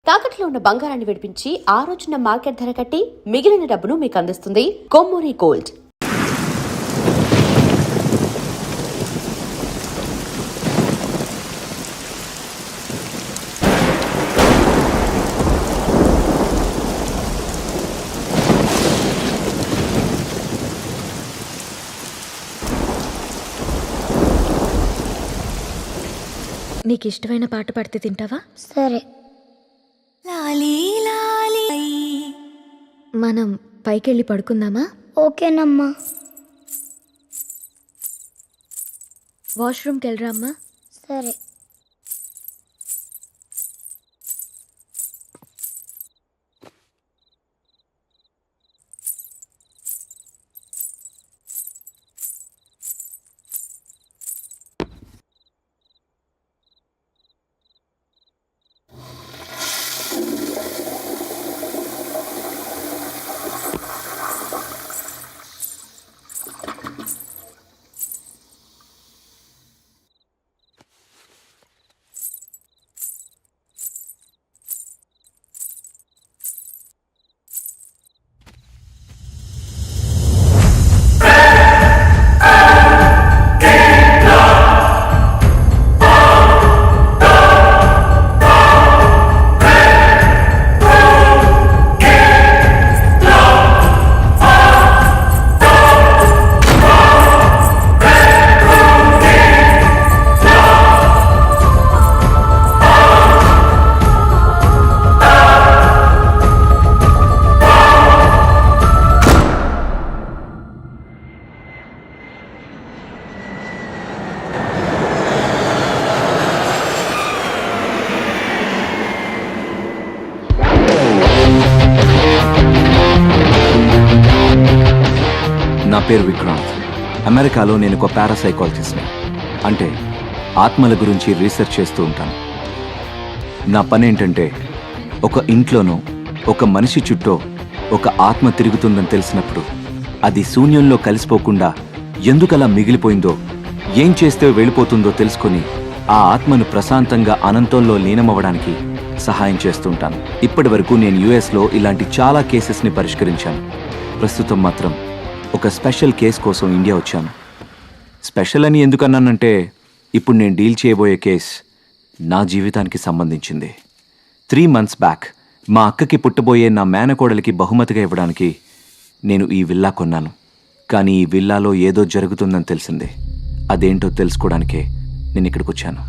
తాకట్లో ఉన్న బంగారాన్ని విడిపించి ఆ రోజున మార్కెట్ ధర కట్టి మిగిలిన డబ్బును మీకు అందిస్తుంది కొమ్మూరి గోల్డ్. నీకు ఇష్టమైన పాట పాడితే తింటావా? సరే. మనం పైకెళ్ళి పడుకుందామా? ఓకేనమ్మా. వాష్రూమ్కి వెళ్ళరా అమ్మా. సరే. నా పేరు విక్రాంత్. అమెరికాలో నేను ఒక పారాసైకాలజిస్ట్ని, అంటే ఆత్మల గురించి రీసెర్చ్ చేస్తూ ఉంటాను. నా పని ఏంటంటే ఒక ఇంట్లోనో ఒక మనిషి చుట్టూ ఒక ఆత్మ తిరుగుతుందని తెలిసినప్పుడు అది శూన్యంలో కలిసిపోకుండా ఎందుకలా మిగిలిపోయిందో, ఏం చేస్తే వెళ్ళిపోతుందో తెలుసుకొని ఆ ఆత్మను ప్రశాంతంగా అనంతంలో లీనమవ్వడానికి సహాయం చేస్తుంటాను. ఇప్పటి వరకు నేను యుఎస్లో ఇలాంటి చాలా కేసెస్ని పరిష్కరించాను. ప్రస్తుతం మాత్రం ఒక స్పెషల్ కేస్ కోసం ఇండియా వచ్చాను. స్పెషల్ అని ఎందుకన్నానంటే ఇప్పుడు నేను డీల్ చేయబోయే కేస్ నా జీవితానికి సంబంధించింది. 3 months బ్యాక్ మా అక్కకి పుట్టబోయే నా మేనకోడలికి బహుమతిగా ఇవ్వడానికి నేను ఈ విల్లా కొన్నాను. కానీ ఈ విల్లాలో ఏదో జరుగుతుందని తెలిసిందే. అదేంటో తెలుసుకోవడానికే నేను ఇక్కడికి వచ్చాను.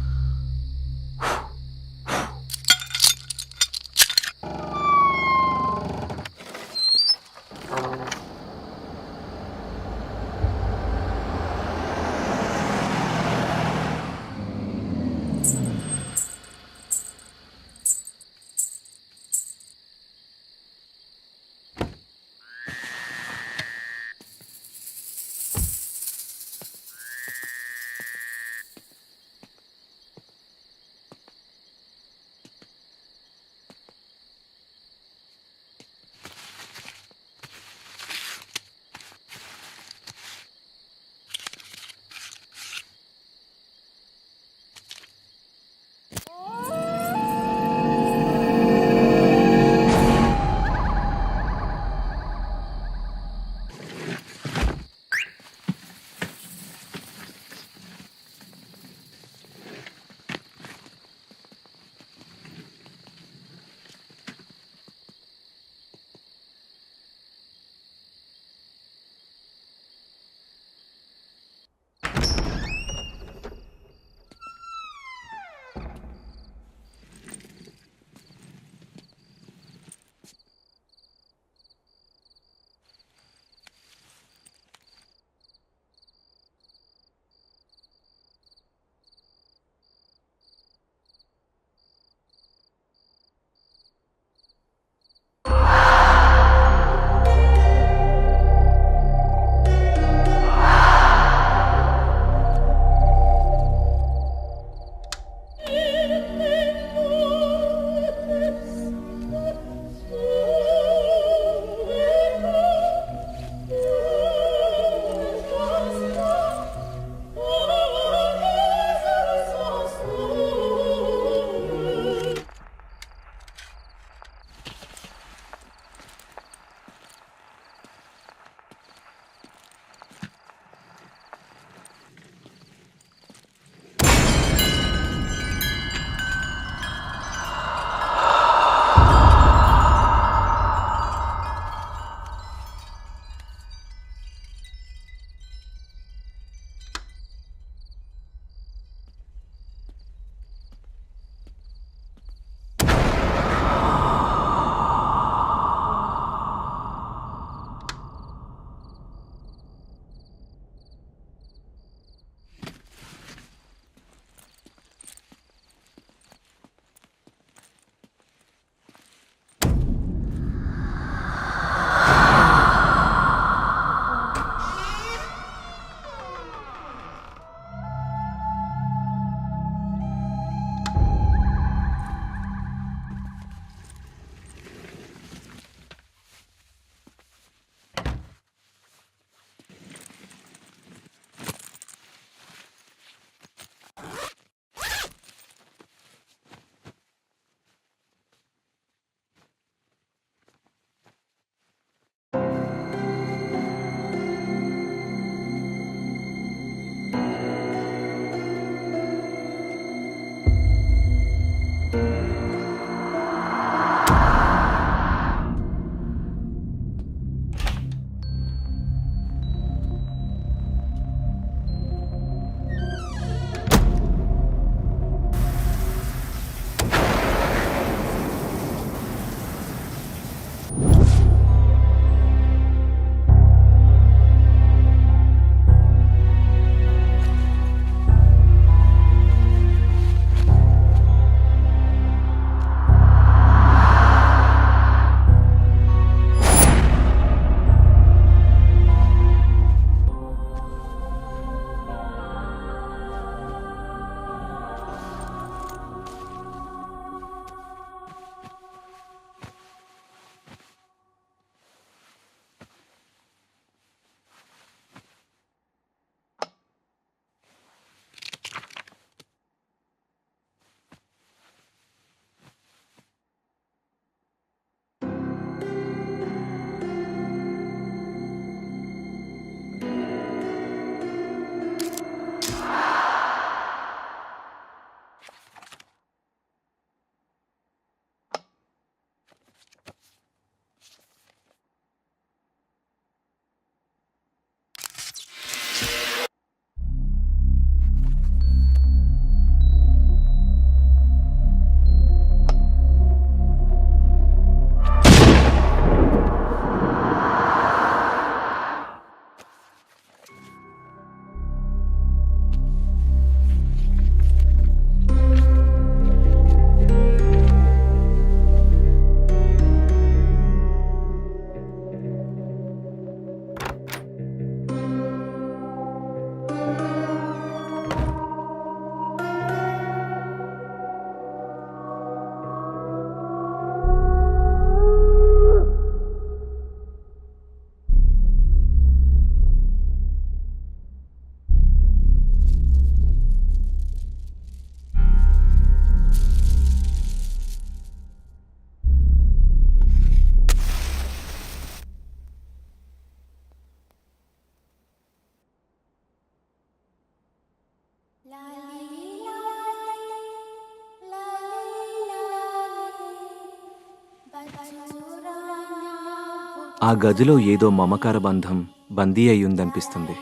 ఆ గదిలో ఏదో మమకార బంధం బందీ అయ్యుందనిపిస్తుంది.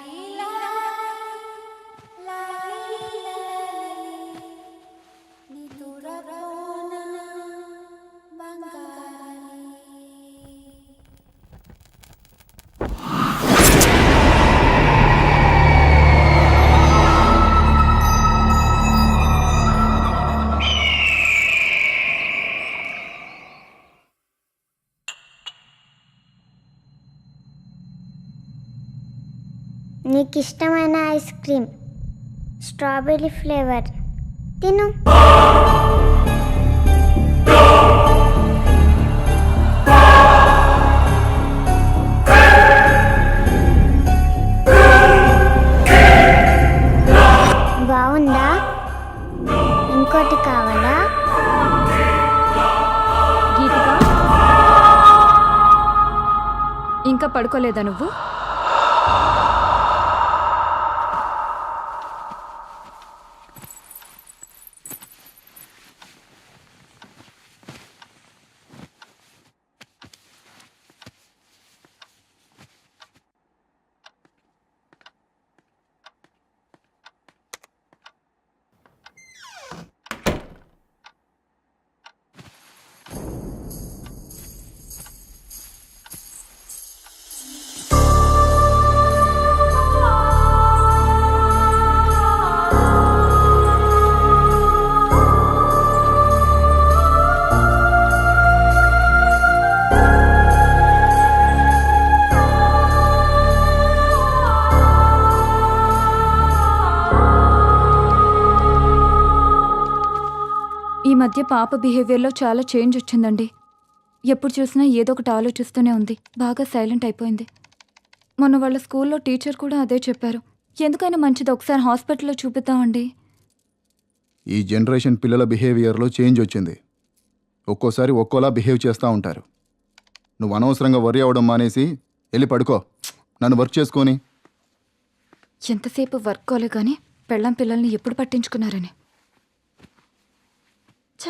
నీకు ఇష్టమైన ఐస్ క్రీమ్ స్ట్రాబెర్రీ ఫ్లేవర్ తిను. బాగుందా? ఇంకోటి కావాలా? గీతిక, ఇంకా పడుకోలేదా నువ్వు? ఈ మధ్య పాప బిహేవియర్లో చాలా చేంజ్ వచ్చిందండి. ఎప్పుడు చూసినా ఏదో ఒకటి ఆలోచిస్తూనే ఉంది. బాగా సైలెంట్ అయిపోయింది. మొన్న వాళ్ళ స్కూల్లో టీచర్ కూడా అదే చెప్పారు. ఎందుకైనా మంచిది ఒకసారి హాస్పిటల్లో చూపిద్దామండి. ఈ జనరేషన్ పిల్లల బిహేవియర్లో చేంజ్ వచ్చింది. ఒక్కోసారి ఒక్కోలా బిహేవ్ చేస్తూ ఉంటారు. నువ్వు అనవసరంగా వర్రీ అవ్వడం మానేసి వెళ్ళి పడుకో. నన్ను వర్క్ చేసుకొని. ఎంతసేపు వర్క్ కోలే కానీ పెళ్ళాం పిల్లల్ని ఎప్పుడు పట్టించుకున్నారని. ఛ!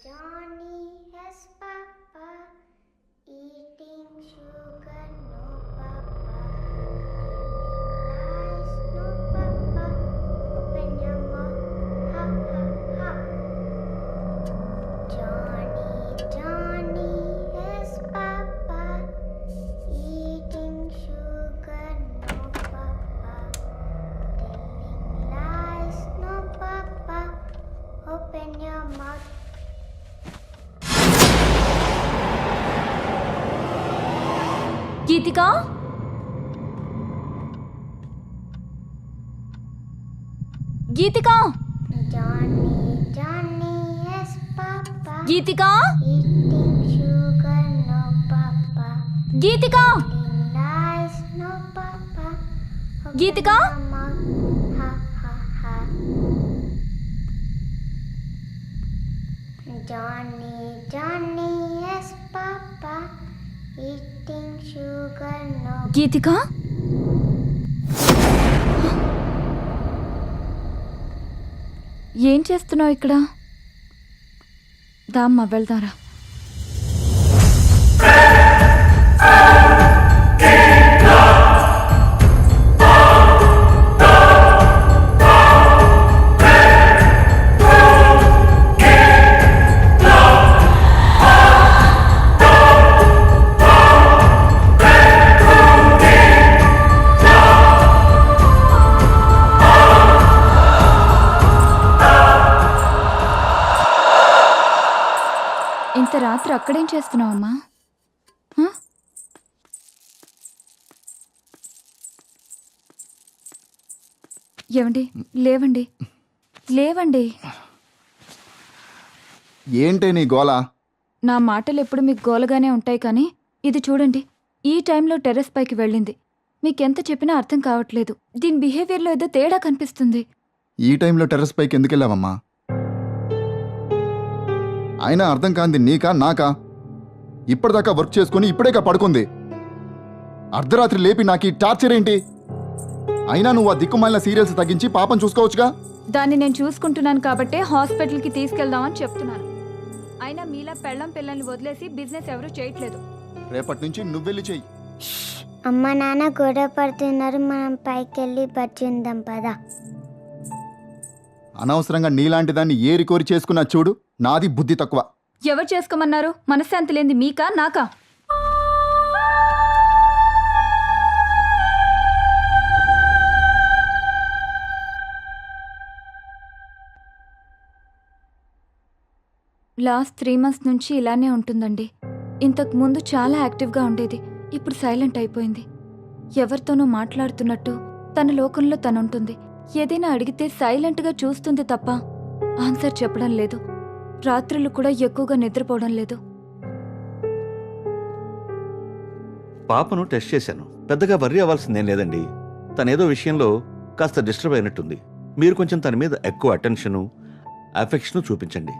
Johnny has papa eating sugar, no papa lies, no papa open your mouth, ha ha ha. Johnny has papa eating sugar, no papa telling lies, no papa open your mouth. Geethika, Geethika, Johnny has papa Geethika, eating sugar, no papa Geethika, telling lies, no papa open Geethika. your mouth, ha ha ha. Johnny has papa eating sugar, no. గీతిక, ఏం చేస్తున్నావు ఇక్కడ? దామ్మ వెళ్దారా. ఇంత రాత్రి అక్కడేం చేస్తున్నావమ్మా? హ? ఏమండి, లేవండి, లేవండి. ఏంటే నీ గోల? నా మాటలు ఎప్పుడు మీకు గోలగానే ఉంటాయి, కానీ ఇది చూడండి, ఈ టైంలో టెర్రస్ పైకి వెళ్ళింది. మీకెంత చెప్పినా అర్థం కావట్లేదు. దీని బిహేవియర్లో ఏదో తేడా కనిపిస్తుంది. ఈ టైంలో టెర్రస్ పైకి ఎందుకు వెళ్ళావమ్మా? అయినా అర్థం కాంది నీకా నాకా? ఇప్పటిదాకా వర్క్ చేసుకుని ఇప్పుడేగా పడుకుంది. అర్ధరాత్రి లేపి నాకు ఈ టార్చర్ ఏంటి? అయినా నువ్వు ఆ దిక్కుమాలిన సీరియల్స్ తగ్గించి పాపం చూసుకోవచ్చుగా. దాన్ని నేను చూసుకుంటున్నాను కాబట్టే హాస్పిటల్కి తీసుకెళ్దామని చెప్తున్నాను. అయినా మీలా పెళ్ళం పిల్లల్ని వదిలేసి బిజినెస్ ఎవరూ చేయట్లేదు. రేపటి నుంచి నువ్వెళ్ళి చెయ్యి. అమ్మ నాన్న గొడవ పడుతున్నారు, మనం పైకి వెళ్ళి బజ్జిందాం పదా. అనవసరంగా నీలాంటి దాన్ని ఏరి కోరి చేసుకున్నా చూడు. నాది బుద్ధి తక్కువ. ఎవరు చేసుకోమన్నారు? మనశ్శాంతి లేనిది మీకా నాకా? లాస్ట్ 3 months నుంచి ఇలానే ఉంటుందండి. ఇంతకు ముందు చాలా యాక్టివ్గా ఉండేది, ఇప్పుడు సైలెంట్ అయిపోయింది. ఎవరితోనూ మాట్లాడుతున్నట్టు తన లోకంలో తనుంటుంది. ఏదైనా అడిగితే సైలెంట్గా చూస్తుంది తప్ప ఆన్సర్ చెప్పడం లేదు. రాత్రులు కూడా ఎక్కువగా నిద్రపోవడం లేదు. పాపను టెస్ట్ చేశాను, పెద్దగా వర్రీ అవ్వాల్సిందేం లేదండి. తనేదో విషయంలో కాస్త డిస్టర్బ్ అయినట్టుంది. మీరు కొంచెం తన మీద ఎక్కువ అటెన్షను అఫెక్షను చూపించండి.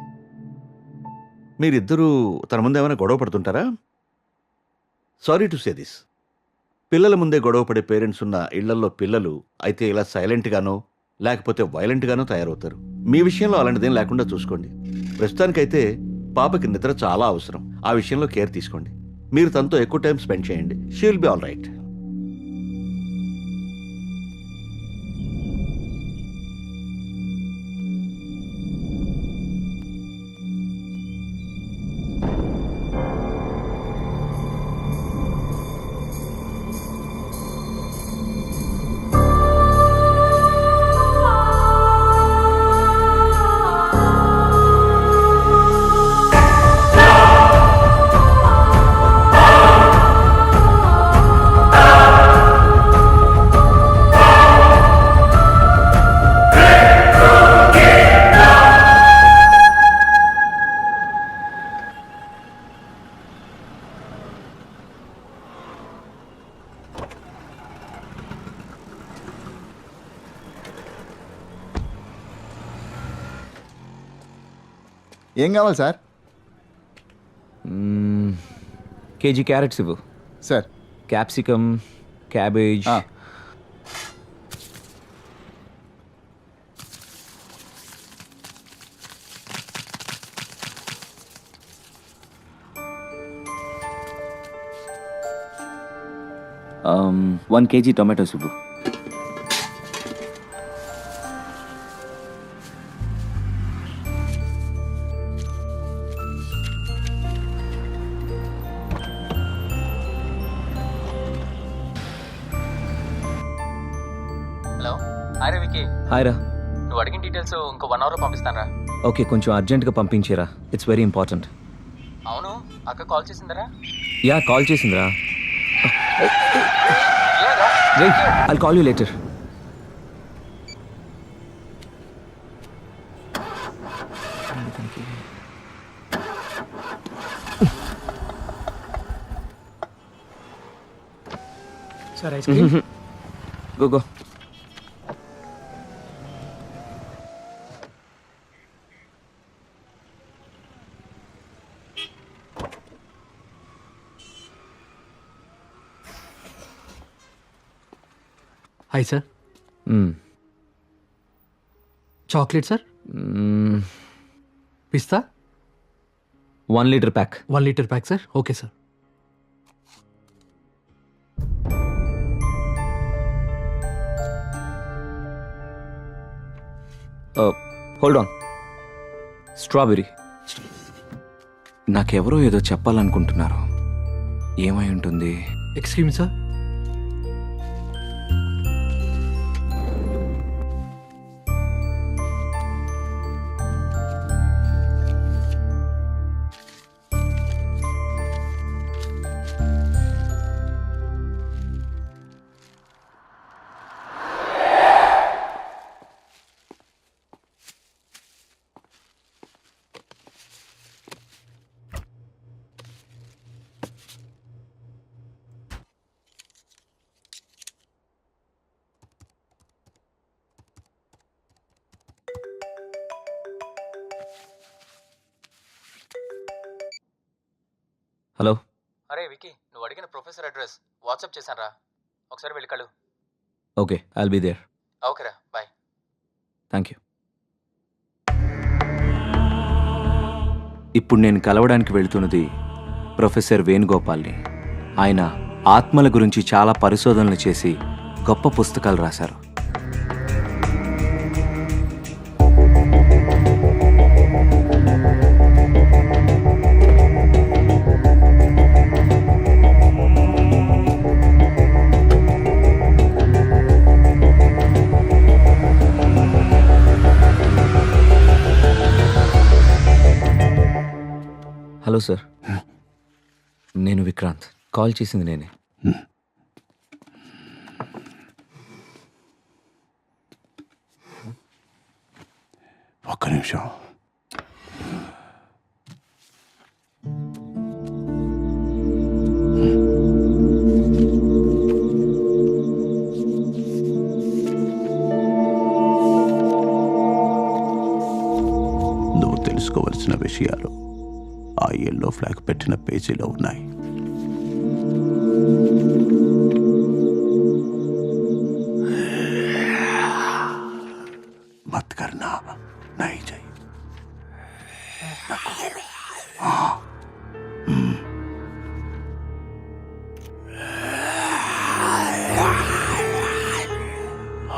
మీరిద్దరూ తన ముందు ఏమైనా గొడవ పడుతుంటారా? సారీ టు సే దిస్, పిల్లల ముందే గొడవ పడే పేరెంట్స్ ఉన్న ఇళ్లల్లో పిల్లలు అయితే ఇలా సైలెంట్గానో లేకపోతే వైలెంట్గానో తయారవుతారు. మీ విషయంలో అలాంటిదేం లేకుండా చూసుకోండి. ప్రస్తుతానికైతే పాపకి నిద్ర చాలా అవసరం. ఆ విషయంలో కేర్ తీసుకోండి. మీరు తనతో ఎక్కువ టైం స్పెండ్ చేయండి. She will be all right. ఏం కావాలి సార్? కేజీ క్యారెట్స్ ఇవ్వు. Sir capsicum, cabbage. ఆ. వన్ కేజీ టొమాటోస్ ఇవ్వు. హలో, హాయ్ రా వికీ. హాయ్ రా. నువ్వు అడిగిన డీటెయిల్స్ ఇంకో 1 అవర్లో పంపిస్తాను రా. ఓకే, కొంచెం అర్జెంట్గా పంపించేరా. It's very important. అవును, అక్క కాల్ చేసిందరా? యా, కాల్ చేసిందిరా. Wait, I'll call you later. Sir ice cream. Go go. Hi sir. Chocolate sir. పిస్తా 1 litre pack. 1 litre pack sir. Okay sir. Hold on. Strawberry. నాకెవరో ఏదో చెప్పాలనుకుంటున్నారు. ఏమై ఉంటుంది? Excuse me sir. హలో. అరే వికీ, నువ్వు అడిగిన ప్రొఫెసర్ అడ్రస్ వాట్సాప్ చేశాను రా, ఒకసారి వెళ్ళి కలు. Okay, I'll be there. ఓకేరా, బాయ్. Thank you. ఇప్పుడు నేను కలవడానికి వెళ్తున్నది ప్రొఫెసర్ వేణుగోపాల్ని. ఆయన ఆత్మల గురించి చాలా పరిశోధనలు చేసి గొప్ప పుస్తకాలు రాశారు. హలో సార్, నేను విక్రాంత్. కాల్ చేసింది నేనే. ఒక్క నిమిషం. నువ్వు తెలుసుకోవలసిన విషయాలు ఆ ఎల్లో ఫ్లాగ్ పెట్టిన పేజీలో ఉన్నాయి. मत करना, नहीं चाहिए.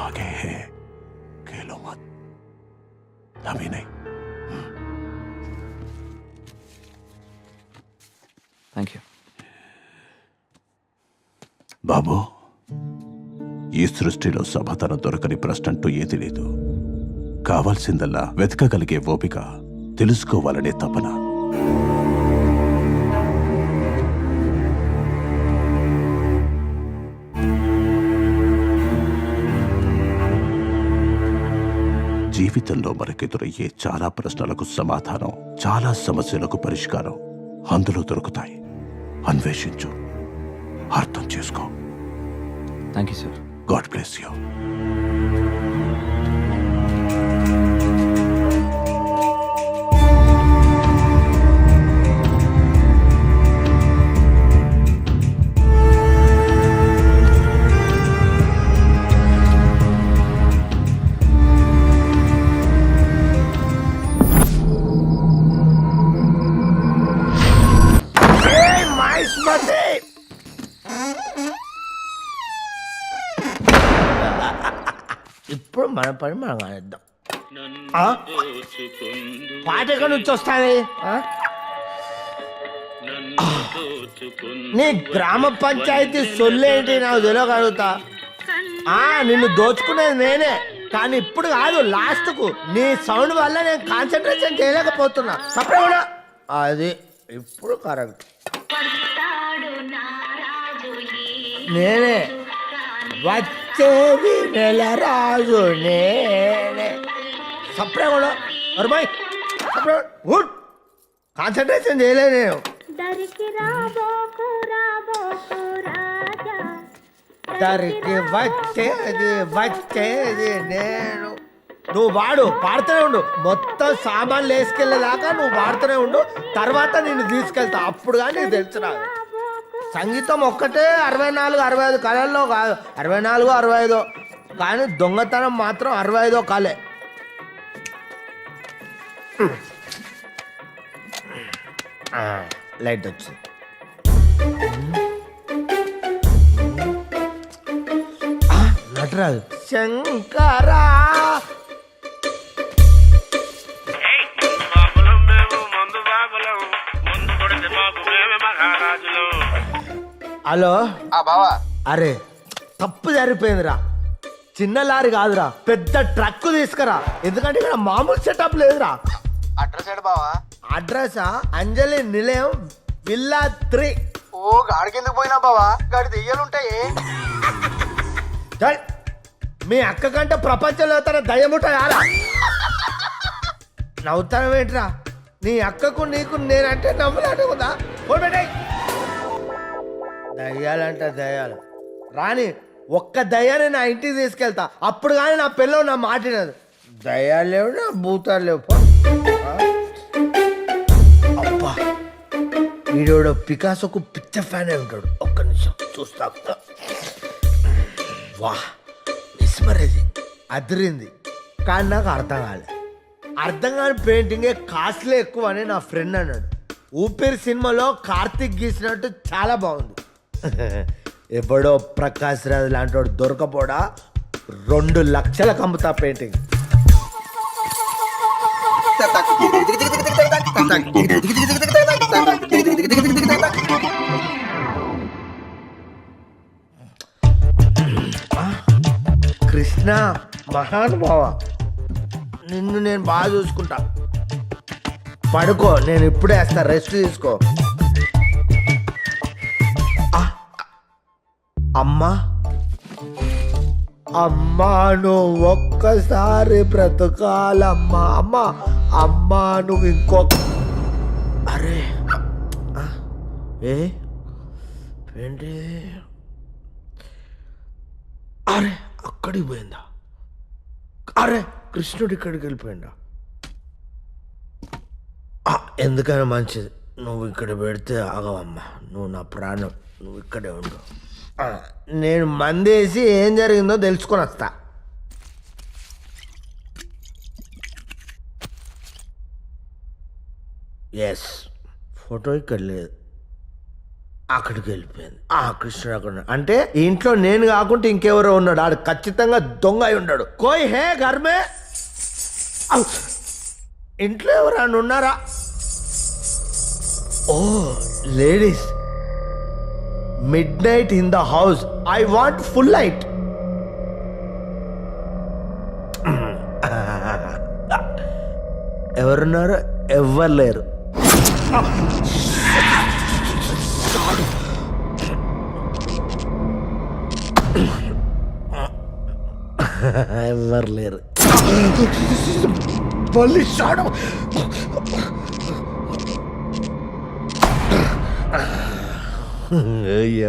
आगे है, खेलो मत, अभी नहीं. Thank you. బాబు, ఈ సృష్టిలో సమాధానం దొరకని ప్రశ్న అంటూ ఏది లేదు. కావాల్సిందల్లా వెతకగలిగే ఓపిక, తెలుసుకోవాలనే తపన. జీవితంలో మనకెదురయ్యే చాలా ప్రశ్నలకు సమాధానం, చాలా సమస్యలకు పరిష్కారం అందులో దొరుకుతాయి. అన్వేషించు, అర్థం చేసుకో. Thank you sir. God bless you. ఇప్పుడు మన పని మనం ఆడేద్దాం. పాట ఎక్కడి నుంచి వస్తుంది? నీ గ్రామ పంచాయతీ సొల్లేంటి నాకు తెలియగలుగుతా. నిన్ను దోచుకునేది నేనే, కానీ ఇప్పుడు కాదు, లాస్ట్ కు నీ సౌండ్ వల్ల నేను కాన్సన్ట్రేషన్ చేయలేకపోతున్నా. సపరేట్ అది ఇప్పుడు కరెక్ట్. నేనే వచ్చేది నెల రాజు, నేనే. సపరేట్ కూడా అరుమాయి, సపరేట్ గుడ్. కాన్సన్ట్రేషన్ చేయలేదు నేను. దరికి వచ్చేది నేను. నువ్వు పాడుతూనే ఉండు. మొత్తం సామాన్లు వేసుకెళ్ళేదాకా నువ్వు పాడుతూనే ఉండు. తర్వాత నేను తీసుకెళ్తా, అప్పుడు కానీ నీకు తెలుసు. నాకు సంగీతం ఒక్కటే 64, 65 కళల్లో కాదు, 64, 65. కానీ దొంగతనం మాత్రం 65 కళే. లైట్ వచ్చింది. నటరాజు శంకరా. హలో బావా. అరే తప్పు జరిగిపోయిందిరా. చిన్న లారీ కాదురా, పెద్ద ట్రక్ తీసుకురా. ఎందుకంటే ఇక్కడ మామూలు సెటప్ లేదురా. అడ్రస్ ఏడు బావా? అడ్రస్ అంజలి నిలయం, విల్లా 3. ఓ గాడికి ఎందుకు పోయినా బావా? గాడి దెయ్యాలుంటాయి. మీ అక్క కంటే ప్రపంచంలో తన దయ్యముంటా. నవ్వుతానవేంట్రా? నీ అక్కకు నీకు నేనంటే నవ్వులాట ఉందా? పెట్టాయి. దయ్యాలంట దయ్యాలు రాని, ఒక్క దయ్యాన్ని నా ఇంటికి తీసుకెళ్తా, అప్పుడు కానీ నా పిల్లలు నా మాటినదు. దయ్యాలు లేవు, నా భూతాలు లేవు. అబ్బా వీడియో పికాసోకు పిచ్చ ఫ్యాన్ అయి ఉంటాడు. ఒక్క నిమిషం చూస్తా. వాహ్ మిస్మరేది అదిరింది. కానీ నాకు అర్థం కాలే. అర్థం కాని పెయింటింగే కాస్ట్లీ ఎక్కువ అని నా ఫ్రెండ్ అన్నాడు. ఊపిరి సినిమాలో కార్తిక్ గీసినట్టు చాలా బాగుంది. ఎప్పుడో ప్రకాష్ రాజ్ లాంటి వాడు దొరకపోడా 2 లక్షలకు అమ్ముతా పెయింటింగ్. కృష్ణ మహానుభావ, నిన్ను నేను బాగా చూసుకుంటా. పడుకో, నేను ఇప్పుడే వేస్తా, రెస్ట్ తీసుకో. అమ్మా అమ్మా నువ్వు ఒక్కసారి బ్రతకాలమ్మా. అమ్మా అమ్మా నువ్వు ఇంకొక. అరే ఏంటి? అరే అక్కడికి పోయిందా? అరే కృష్ణుడు ఇక్కడికి వెళ్ళిపోయిందా? ఎందుకైనా మంచిది నువ్వు ఇక్కడ పెడితే ఆగవమ్మా. నువ్వు నా ప్రాణం, నువ్వు ఇక్కడే ఉండు. నేను మందేసి ఏం జరిగిందో తెలుసుకొని వస్తా. ఎస్, ఫోటో ఇక్కడ లేదు, అక్కడికి వెళ్ళిపోయింది. కృష్ణుడు అక్కడ ఉన్నాడు. అంటే ఈ ఇంట్లో నేను కాకుంటే ఇంకెవరో ఉన్నాడు. ఆడు ఖచ్చితంగా దొంగ అయి ఉన్నాడు. కోయ్ హే ఘర్మే, ఇంట్లో ఎవరైనా ఉన్నారా? ఓ ladies, midnight in the house. I want full light. ఎవరున్నారు? ఎవ్వరు లేరు. ఎవరు లేరు. మళ్ళీ షాడు.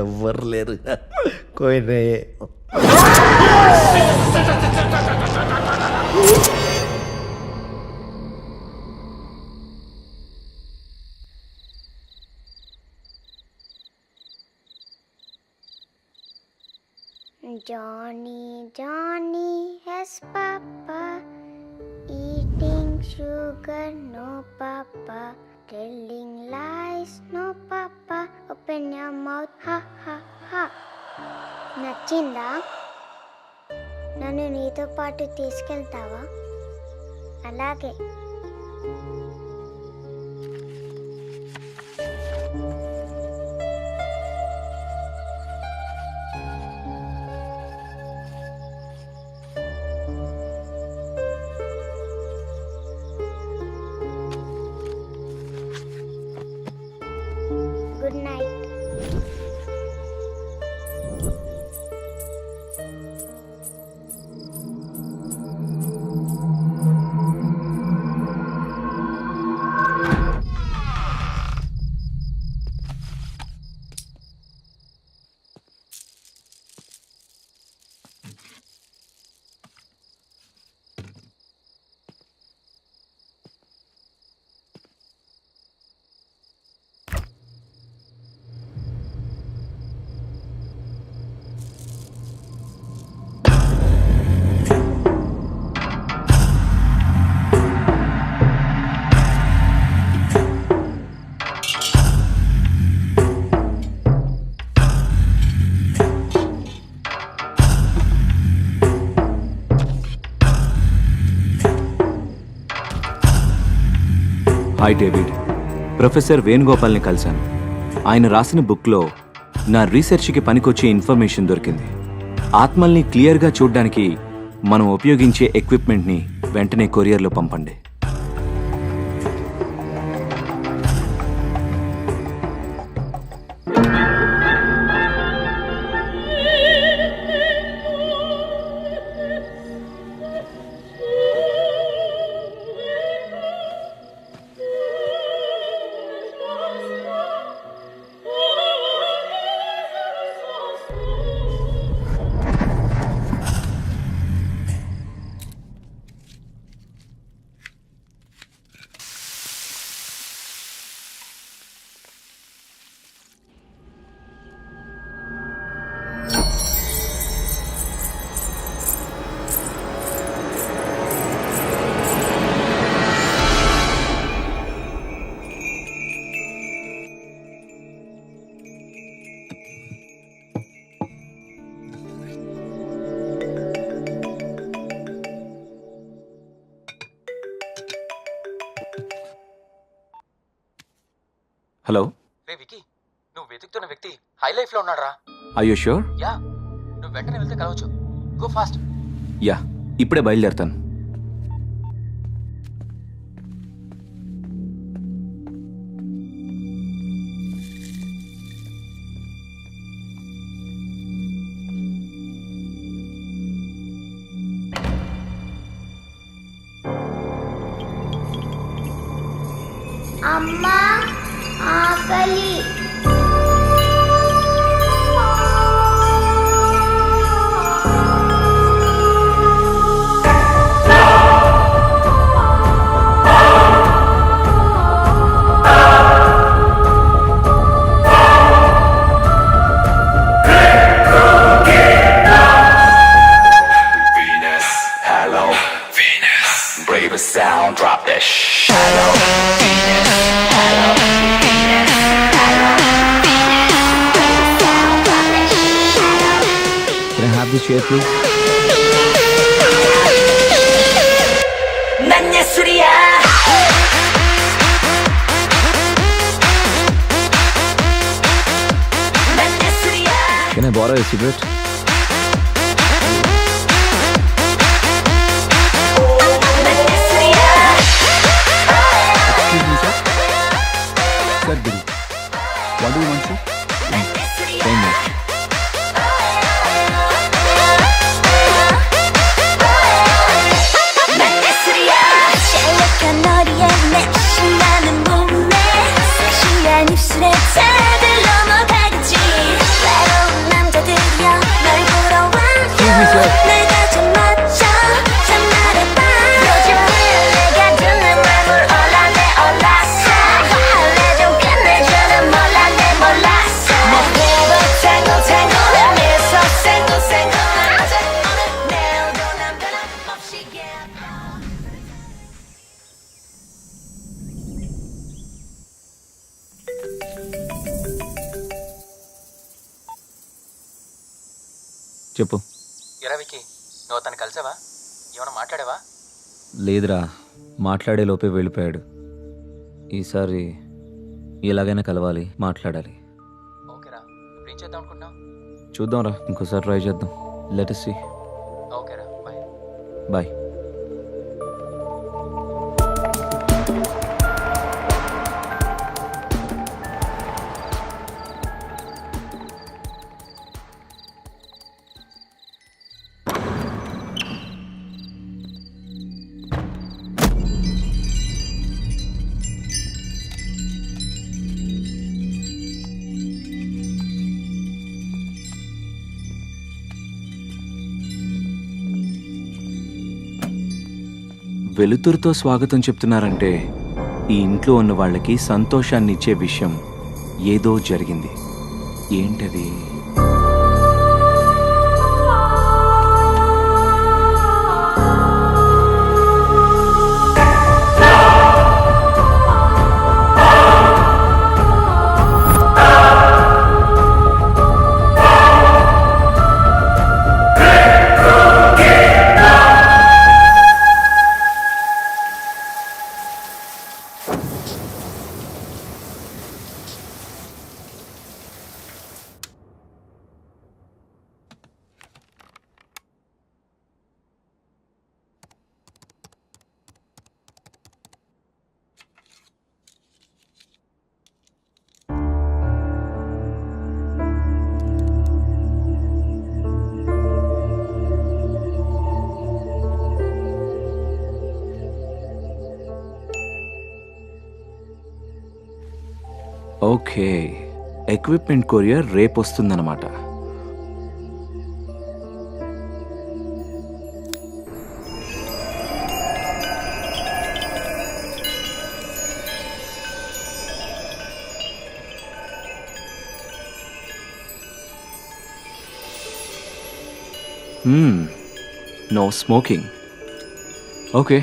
ఎవ్వరు లేరు. కోయినే Johnny, Johnny has papa, eating sugar, no papa, telling lies, no papa, open your mouth, ha ha ha. నచ్చిందా? నన్ను నీతో పాటు తీసుకెళ్తావా? అలాగే. Good night. Hi David, professor వేణుగోపాల్ని కలిశాను. ఆయన రాసిన బుక్లో నా రీసెర్చ్కి పనికొచ్చే ఇన్ఫర్మేషన్ దొరికింది. ఆత్మల్ని క్లియర్గా చూడ్డానికి మనం ఉపయోగించే ఎక్విప్మెంట్ని వెంటనే కొరియర్లో పంపండి. హలో, రే వికీ, నువ్వు వెతుకుతున్న వ్యక్తి హై లైఫ్ లో ఉన్నాడు రా. I you sure? యా, నువ్వు వెంటనే వెళ్తే కలవచ్చు. Go fast. యా, ఇప్పుడే బయలుదేరుతాను. అమ్మా ఆకలి. Can I have the chair, please? Can I borrow a cigarette? Excuse me, sir. Sir, Guru. What do you want, sir? Thank you. చెప్పు. ఎరా వికీ, నువ్వు అతను కలిసావా? ఏమైనా మాట్లాడావా? లేదురా, మాట్లాడే లోపే వెళ్ళిపోయాడు. ఈసారి ఎలాగైనా కలవాలి, మాట్లాడాలి. ఓకేరా, ఇప్పుడు ఏం చేద్దాం అనుకుంటున్నావు? చూద్దాంరా, ఇంకోసారి ట్రై చేద్దాం. Let us see. ఓకేరా, బాయ్. బాయ్. వెలుతురుతో స్వాగతం చెప్తున్నారంటే ఈ ఇంట్లో ఉన్న వాళ్ళకి సంతోషాన్ని ఇచ్చే విషయం ఏదో జరిగింది. ఏంటది? ఓకే, ఎక్విప్మెంట్ కొరియర్ రేపు వస్తుందన్నమాట. No smoking. Okay.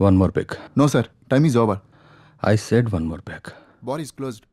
One more pick. No sir, time is over. I said one more pick. Bar is closed.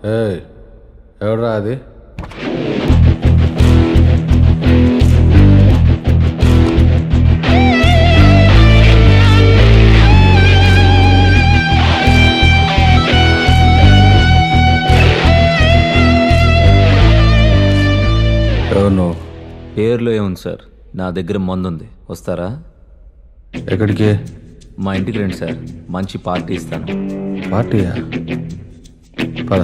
Hey, ఎవడ్రా అది? ఎవరు నువ్వు? పేర్లో ఏముంది సార్, నా దగ్గర మందుంది, వస్తారా? ఎక్కడికి? మా ఇంటికి రండి సార్, మంచి పార్టీ ఇస్తాను. పార్టీయా? పద.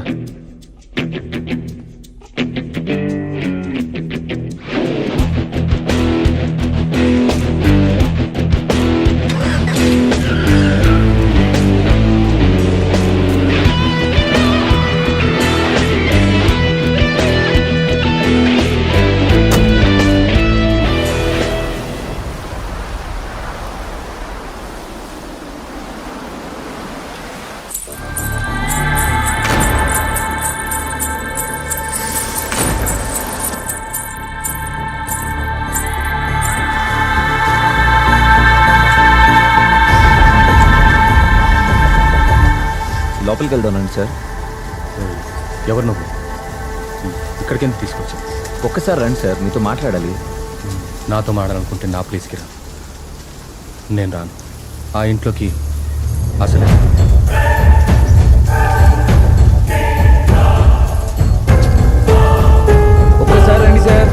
లోపలికి వెళ్దానండి సార్. ఎవరు నువ్వు? ఇక్కడికి ఎందుకు తీసుకొచ్చావు? ఒక్కసారి రండి సార్, మీతో మాట్లాడాలి. నాతో మాట్లాడాలనుకుంటే నా ప్లేస్కి రా. నేను రాను ఆ ఇంట్లోకి అసలే. ఒక్కసారి రండి sir.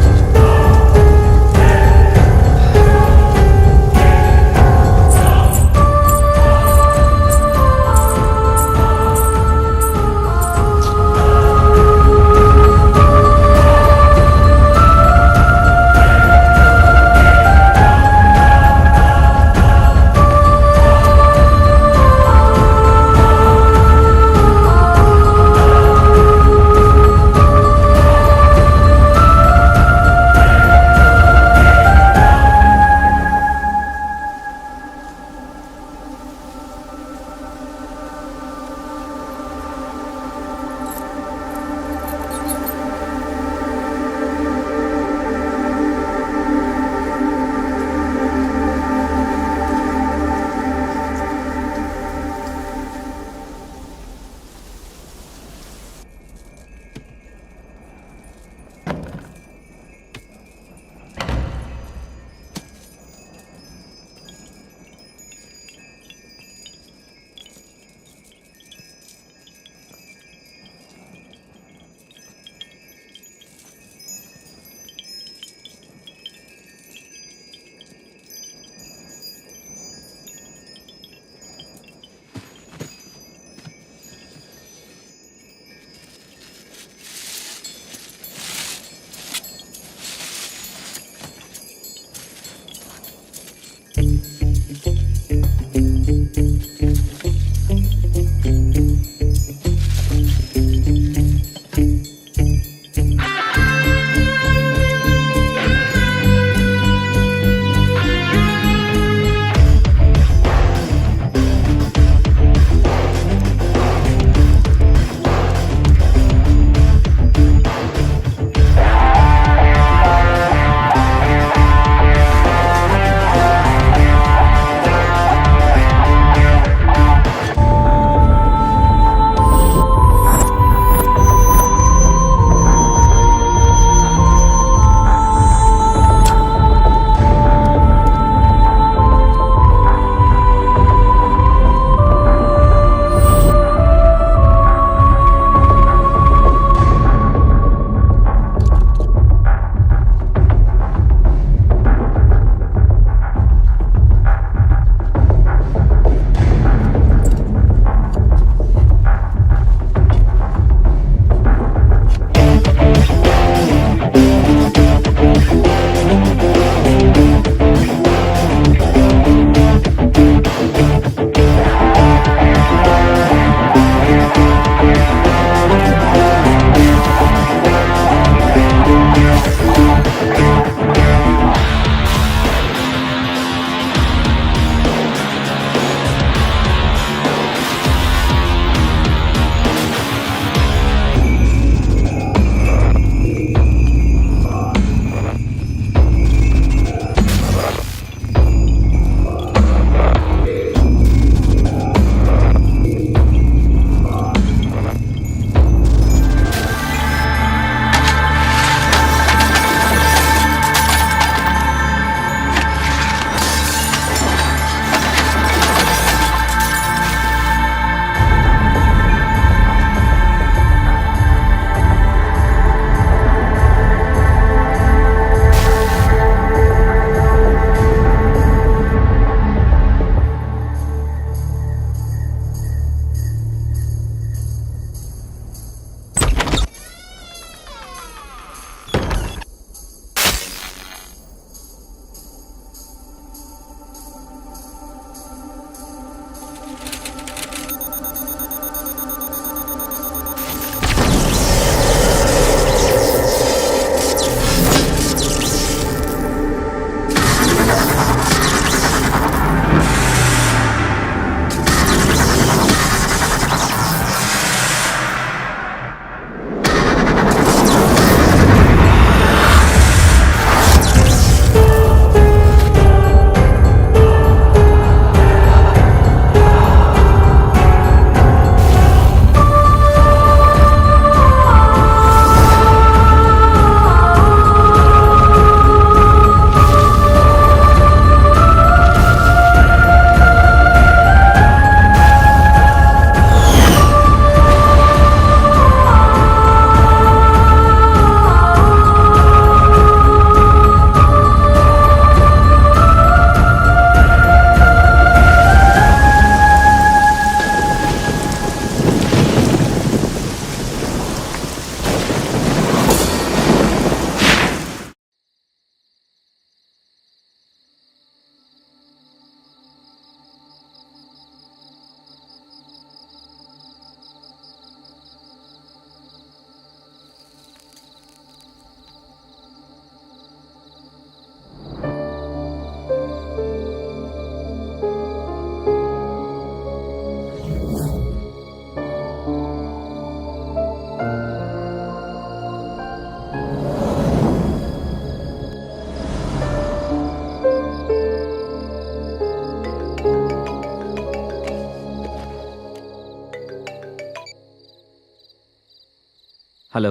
Hello.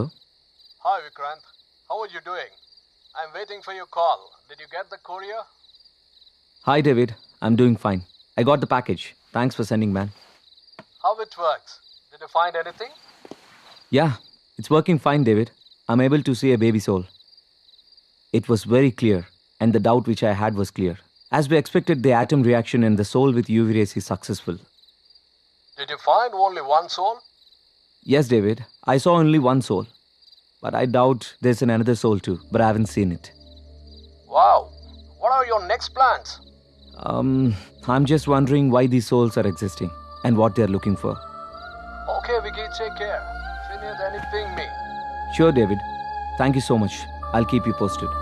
Hi Vikrant, how are you doing? I'm waiting for your call. Did you get the courier? Hi David, I'm doing fine. I got the package. Thanks for sending man. How it works? Did you find anything? Yeah, it's working fine, David. I'm able to see a baby soul. It was very clear, and the doubt which I had was clear. As we expected, the atom reaction in the soul with UV rays is successful. Did you find only one soul? Yes, David, I saw only one soul. But I doubt there's another soul too, but I haven't seen it. Wow. What are your next plans? I'm just wondering why these souls are existing and what they're looking for. Okay, Vicky, take care. If you need anything, me. Sure, David. Thank you so much. I'll keep you posted.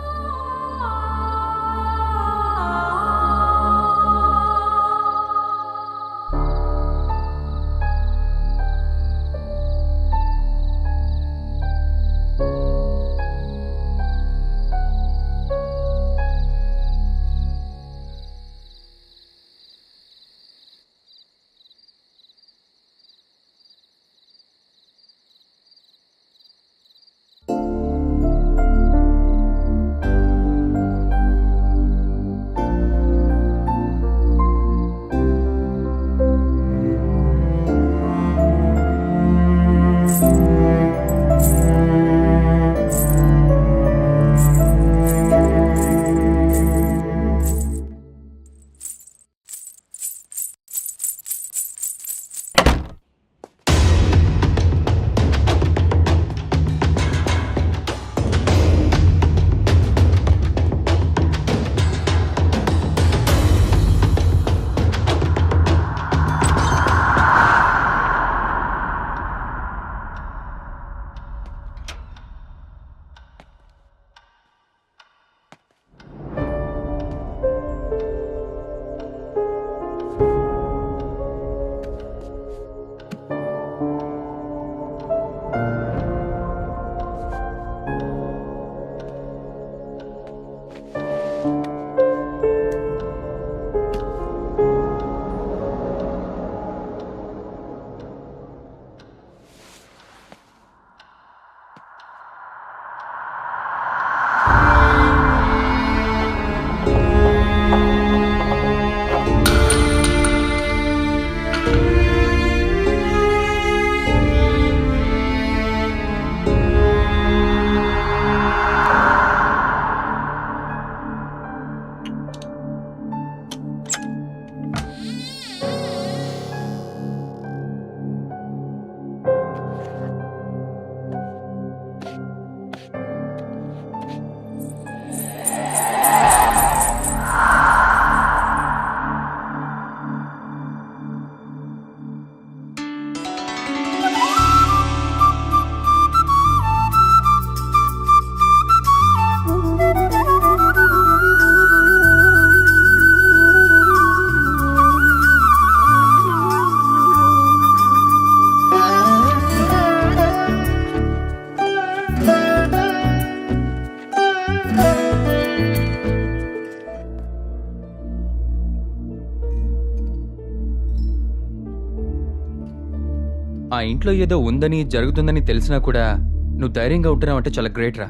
ఆ ఇంట్లో ఏదో ఉందని జరుగుతుందని తెలిసినా కూడా నువ్వు ధైర్యంగా ఉంటున్నావంటే చాలా గ్రేట్ రా.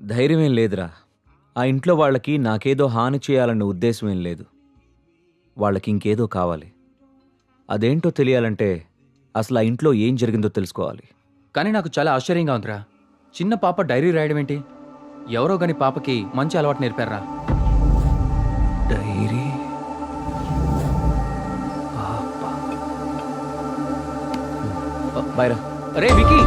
ధైర్యమేం లేదురా. ఆ ఇంట్లో వాళ్ళకి నాకేదో హాని చేయాలన్న ఉద్దేశం ఏం లేదు. వాళ్ళకి ఇంకేదో కావాలి. అదేంటో తెలియాలంటే అసలు ఆ ఇంట్లో ఏం జరిగిందో తెలుసుకోవాలి. కానీ నాకు చాలా ఆశ్చర్యంగా ఉందిరా. చిన్న పాప డైరీ రాయడం ఏంటి? ఎవరో గాని పాపకి మంచి అలవాటు నేర్పారా? డైరీ బైరా. అరే వికీ,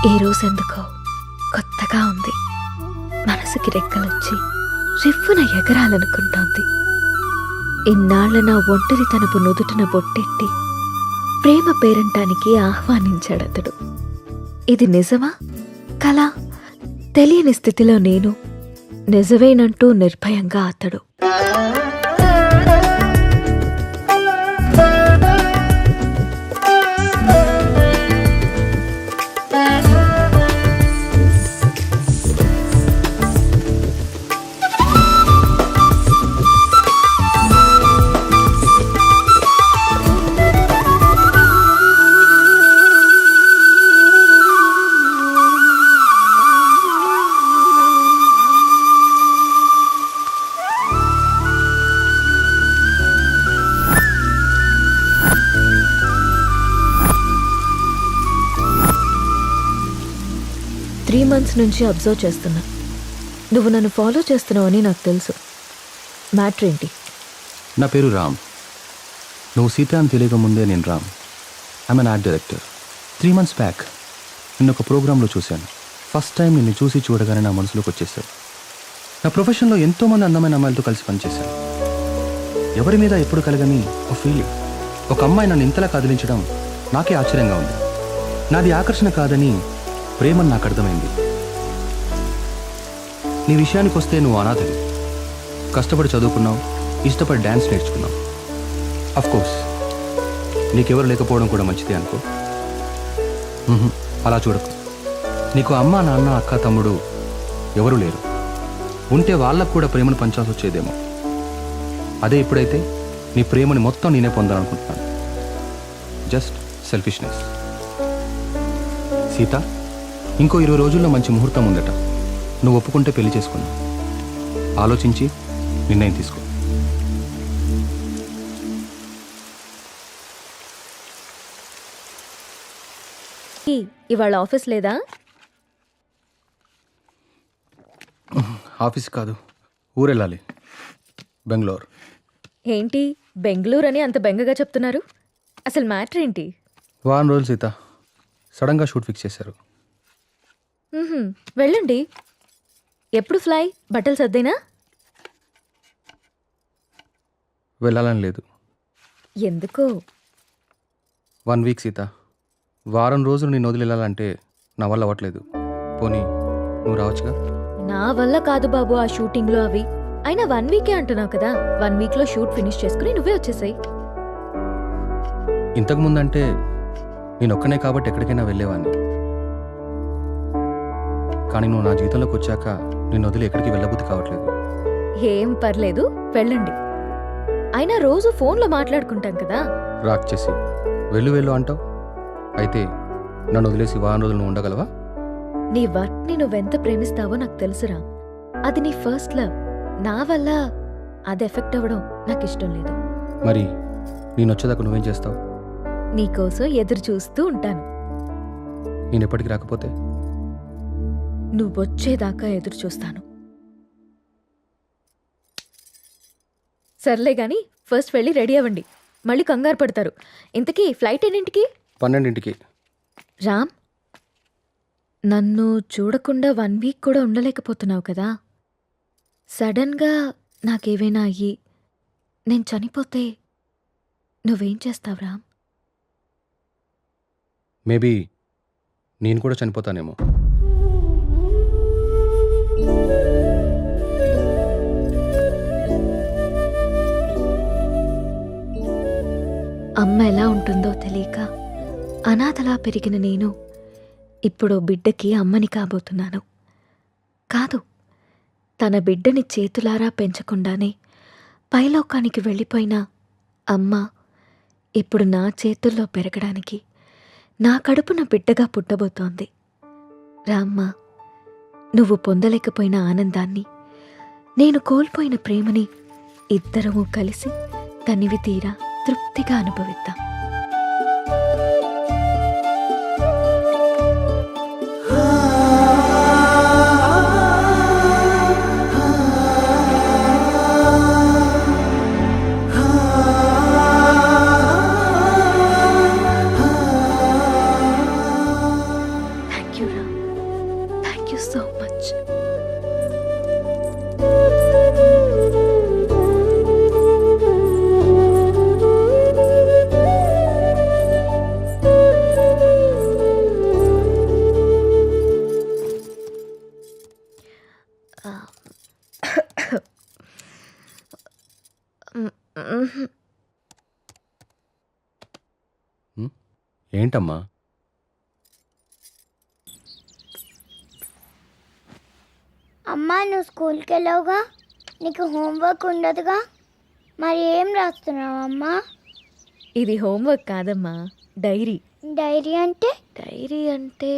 ఈ రోజు ఎందుకో కొత్తగా ఉంది. మనసుకి రెక్కలొచ్చి రివ్వున ఎగరాలనుకుంటోంది. ఇన్నాళ్ల నా ఒంటరితనపు నుదుటిన బొట్టెట్టి ప్రేమ పేరంటానికి ఆహ్వానించాడతడు. ఇది నిజమా కళ తెలియని స్థితిలో నేను, నిజమేనంటూ నిర్భయంగా అతడు. months నుంచి అబ్జర్వ్ చేస్తున్నా. నువ్వు నన్ను ఫాలో చేస్తున్నావని నాకు తెలుసు. మ్యాటర్ ఏంటి? నా పేరు రామ్. నువ్వు సీత అని తెలియక ముందే నేను Ram. I'm an art director. 3 months back నిన్న ఒక ప్రోగ్రాంలో చూశాను. ఫస్ట్ టైం నిన్ను చూసి చూడగానే నా మనసులోకి వచ్చేసావు. నా ప్రొఫెషన్లో ఎంతోమంది అందమైన అమ్మాయిలతో కలిసి పనిచేశాను. ఎవరి మీద ఎప్పుడు కలగని ఒక ఫీలింగ్. ఒక అమ్మాయి నన్ను ఇంతలా కదిలించడం నాకే ఆశ్చర్యంగా ఉంది. నాది ఆకర్షణ కాదని ప్రేమని నాకు అర్థమైంది. నీ విషయానికి వస్తే నువ్వు అనాథవి. కష్టపడి చదువుకున్నావు, ఇష్టపడి డ్యాన్స్ నేర్చుకున్నావు. అఫ్కోర్స్ నీకెవరు లేకపోవడం కూడా మంచిదే అనుకో. అలా చూడకు. నీకు అమ్మ, నాన్న, అక్క, తమ్ముడు ఎవరూ లేరు. ఉంటే వాళ్ళకు కూడా ప్రేమను పంచాల్సి వచ్చేదేమో. అదే ఇప్పుడైతే నీ ప్రేమని మొత్తం నేనే పొందాలనుకుంటున్నాను. Just selfishness. సీత, ఇంకో 20 రోజుల్లో మంచి ముహూర్తం ఉందట. నువ్వు ఒప్పుకుంటే పెళ్లి చేసుకున్నా. ఆలోచించి నిర్ణయం తీసుకో. ఇవాళ ఆఫీస్ లేదా? ఆఫీస్ కాదు, ఊరెళ్ళాలి. బెంగళూరు. ఏంటి బెంగళూరు అని అంత బెంగగా చెప్తున్నారు? అసలు మ్యాటర్ ఏంటి? 1 వారం రోజులు సీత. సడన్గా షూట్ ఫిక్స్ చేశారు. వెళ్ళండి. ఎప్పుడు ఫ్లై? బట్టలు సర్దేనా? వెళ్ళాలని లేదు. ఎందుకో? 1 వీక్ సీత. వారం రోజులు నేను వదిలి వెళ్ళాలంటే నా వల్ల అవ్వట్లేదు. పోనీ నువ్వు రావచ్చుగా? నా వల్ల కాదు బాబు ఆ షూటింగ్లో అవి. అయినా 1 వీకే అంటున్నావు కదా. 1 వీక్లో షూట్ ఫినిష్ చేసుకుని నువ్వే వచ్చేసాయి. ఇంతకుముందంటే నేను ఒక్కనే కాబట్టి ఎక్కడికైనా వెళ్ళేవాడిని. కానీ నువ్వు నా జీవితంలోకి వచ్చాక నిన్ను వదిలి ఎక్కడికి వెళ్ళబుద్ధి కావట్లేదు. ఏం పర్లేదు, వెళ్ళండి. అయినా రోజు ఫోన్లో మాట్లాడుకుంటాం కదా. రాక్ చేసి వెళ్ళు వెళ్ళు అంటావు. అయితే నన్ను వదిలేసి 1 వారం రోజులు నువ్వు ఉండగలవా? నీ వర్క్ని నువ్వెంత ప్రేమిస్తావో నాకు తెలుసురా. అది నీ ఫస్ట్ లవ్. నా వల్ల అది ఎఫెక్ట్ అవ్వడం నాకు ఇష్టం లేదు. మరి నేను వచ్చేదాకా నువ్వేం చేస్తావు? నీకోసం ఎదురు చూస్తూ ఉంటాను. నేను ఎప్పటికి రాకపోతే? నువ్వొచ్చేదాకా ఎదురు చూస్తాను. సర్లే గాని ఫస్ట్ వెళ్ళి రెడీ అవ్వండి. మళ్ళీ కంగారు పడతారు. ఇంతకీ ఫ్లైట్ ఎన్నింటికి? 12ంటికి. రామ్, నన్ను చూడకుండా 1 వీక్ కూడా ఉండలేకపోతున్నావు కదా. సడన్గా నాకేవైనా అయ్యి నేను చనిపోతే నువ్వేం చేస్తావు రామ్? మేబీ నేను కూడా చనిపోతానేమో. అమ్మ ఎలా ఉంటుందో తెలియక అనాథలా పెరిగిన నేను ఇప్పుడు బిడ్డకి అమ్మని కాబోతున్నాను. కాదు, తన బిడ్డని చేతులారా పెంచకుండానే పైలోకానికి వెళ్ళిపోయిన అమ్మ ఇప్పుడు నా చేతుల్లో పెరగడానికి నా కడుపున బిడ్డగా పుట్టబోతోంది. రామ్మ, నువ్వు పొందలేకపోయిన ఆనందాన్ని, నేను కోల్పోయిన ప్రేమని ఇద్దరము కలిసి తనివి తీరా తృప్తిగా అనుభవిద్దాం. Thank you. ఏంటమ్మా? అమ్మా నువ్వు స్కూల్కి వెళ్ళావుగా, నీకు హోంవర్క్ ఉండదుగా, మరి ఏం రాస్తున్నావు అమ్మా? ఇది హోంవర్క్ కాదమ్మా, డైరీ. డైరీ అంటే? డైరీ అంటే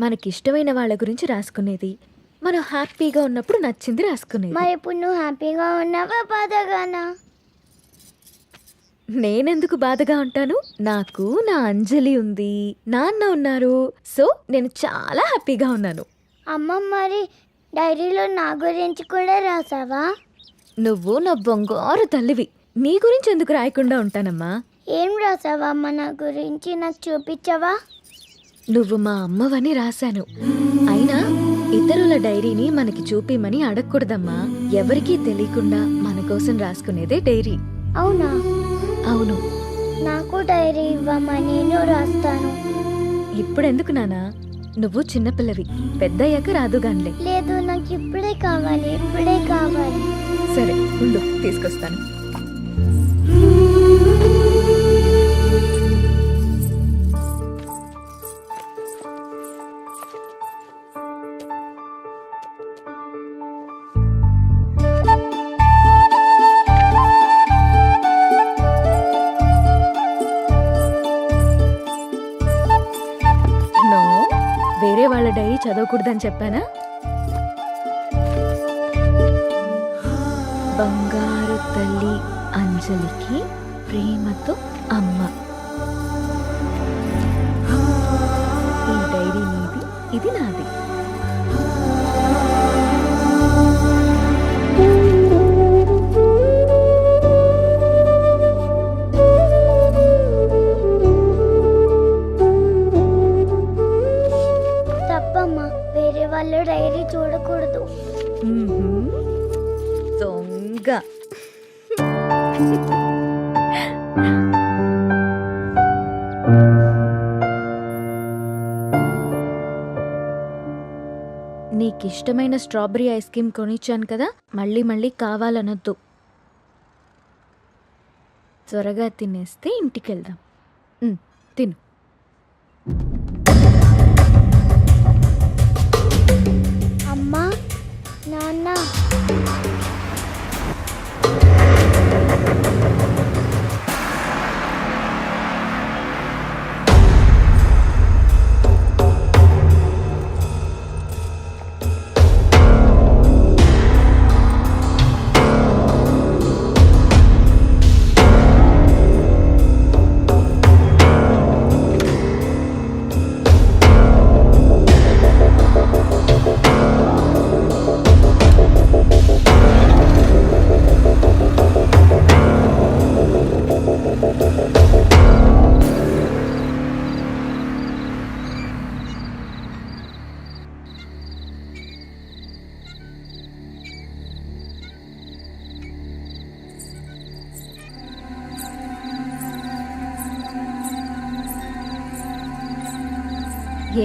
మనకిష్టమైన వాళ్ళ గురించి రాసుకునేది. మనం హ్యాపీగా ఉన్నప్పుడు నచ్చింది రాసుకునేది. మరి ఇప్పుడు నువ్వు హ్యాపీగా ఉన్నావా బాధగానా? నేనెందుకు బాధగా ఉంటాను? నాకు నా అంజలి ఉంది, నాన్న ఉన్నారు. సో నేను చాలా హ్యాపీగా ఉన్నాను. అమ్మ మరి డైరీలో నా గురించి కూడా రాసావా? నువ్వు నా బంగారు తల్లివి, నీ గురించి ఎందుకు రాయకుండా ఉంటానమ్మా? ఏం రాసావా అమ్మ నా గురించి, నాకు చూపించవా? నువ్వు మా అమ్మవని రాశాను. అయినా ఇతరుల డైరీని మనకి చూపిమని అడగకూడదమ్మా. ఎవరికీ తెలియకుండా మన కోసం రాసుకునేదే డైరీ. అవునా? అవును. నాకు డైరీ ఇవ్వమ్మా, నేను రాస్తాను. ఇప్పుడెందుకు నానా? నువ్వు చిన్నపిల్లవి, పెద్దయ్యాక రాదుగాన్లే. లేదు, నాకు ఇప్పుడే కావాలి, ఇప్పుడే కావాలి. సరే ఉండు, తీసుకొస్తాను. వేరే వాళ్ళ డైరీ చదవకూడదని చెప్పానా? బంగారు తల్లి అంజలికి ప్రేమతో అమ్మ. ఈ డైరీ నీది, ఇది నాది. వేరే వాళ్ళ డైరీ చూడకూడదు. దొంగ. నీకిష్టమైన స్ట్రాబెరీ ఐస్ క్రీమ్ కొనిచ్చాను కదా, మళ్ళీ మళ్ళీ కావాలనొద్దు. త్వరగా తినేస్తే ఇంటికెళ్దాం. తిను. అమ్మా, నాన్న,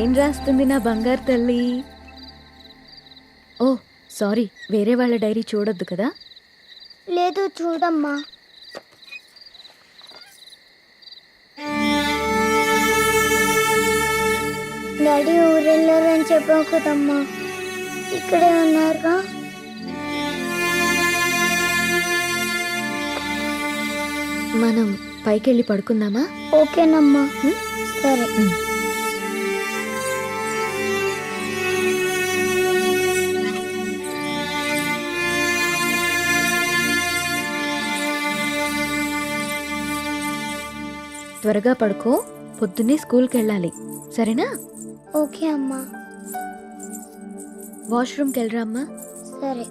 ఏం రాస్తుంది నా బంగారు తల్లి? ఓ సారీ, వేరే వాళ్ళ డైరీ చూడొద్దు కదా. లేదు చూడమ్మా. డాడీ ఊరెళ్ళారని చెప్పావు కదమ్మా, ఇక్కడే ఉన్నారుగా. మనం పైకెళ్ళి పడుకుందామా? ఓకేనమ్మా. సరే. త్వరగా పడుకో, పొద్దున్నే స్కూల్కి వెళ్ళాలి, సరేనా? ఓకే అమ్మా. వాష్రూమ్కి వెళ్ళరా అమ్మా. సరే.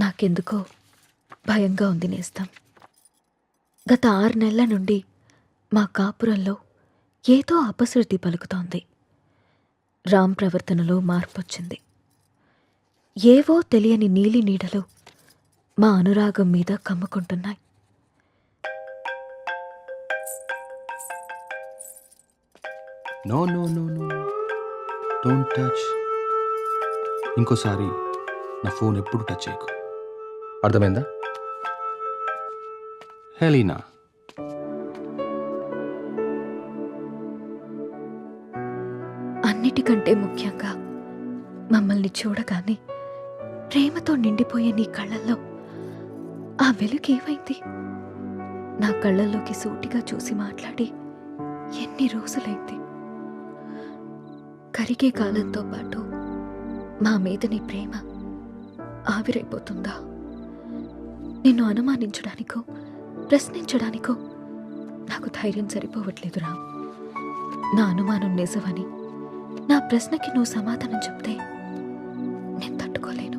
నాకెందుకో భయంగా ఉంది నేస్తం. గత 6 నెలల నుండి మా కాపురంలో ఏదో అపశృతి పలుకుతోంది. రామ్ ప్రవర్తనలో మార్పొచ్చింది. ఏవో తెలియని నీలి నీడలు మా అనురాగం మీద కమ్ముకుంటున్నాయి. No no no no don't touch. ఇంకోసారి నా ఫోన్ ఎప్పుడు టచ్ చేయకు, అర్థమైందా? హెలీనా, అన్నిటికంటే ముఖ్యంగా మమ్మల్ని చూడగానే ప్రేమతో నిండిపోయే నీ కళ్ళల్లో ఆ వెలుగు ఏమైంది? నా కళ్ళల్లోకి సూటిగా చూసి మాట్లాడి ఎన్ని రోజులైంది? కరిగే కాలంతో పాటు మా మీద నీ ప్రేమ ఆవిరైపోతుందా? నిన్ను అనుమానించడానికో ప్రశ్నించడానికో నాకు ధైర్యం సరిపోవట్లేదురా. నా అనుమానం నిజమని, నా ప్రశ్నకి నువ్వు సమాధానం చెప్తే నేను తట్టుకోలేను.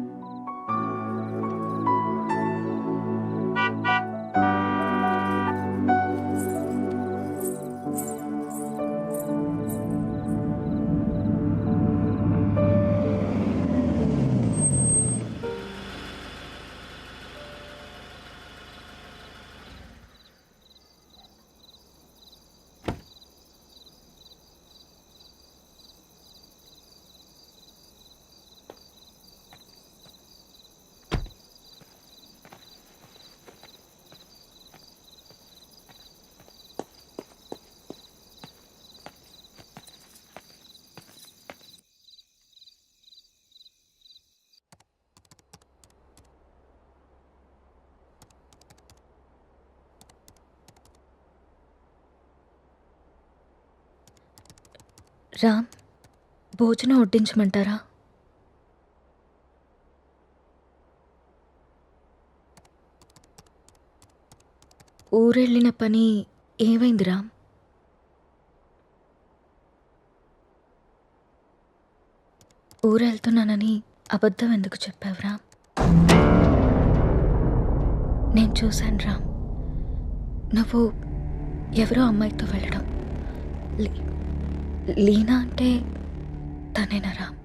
రామ్, భోజనం వడ్డించమంటారా? ఊరెళ్ళిన పని ఏమైంది రామ్? ఊరెళ్తున్నానని అబద్ధం ఎందుకు చెప్పావు రామ్? నేను చూశాను రామ్, నువ్వు ఎవరో అమ్మాయితో వెళ్ళడం. లీనా అంటే తనేనా రామ్?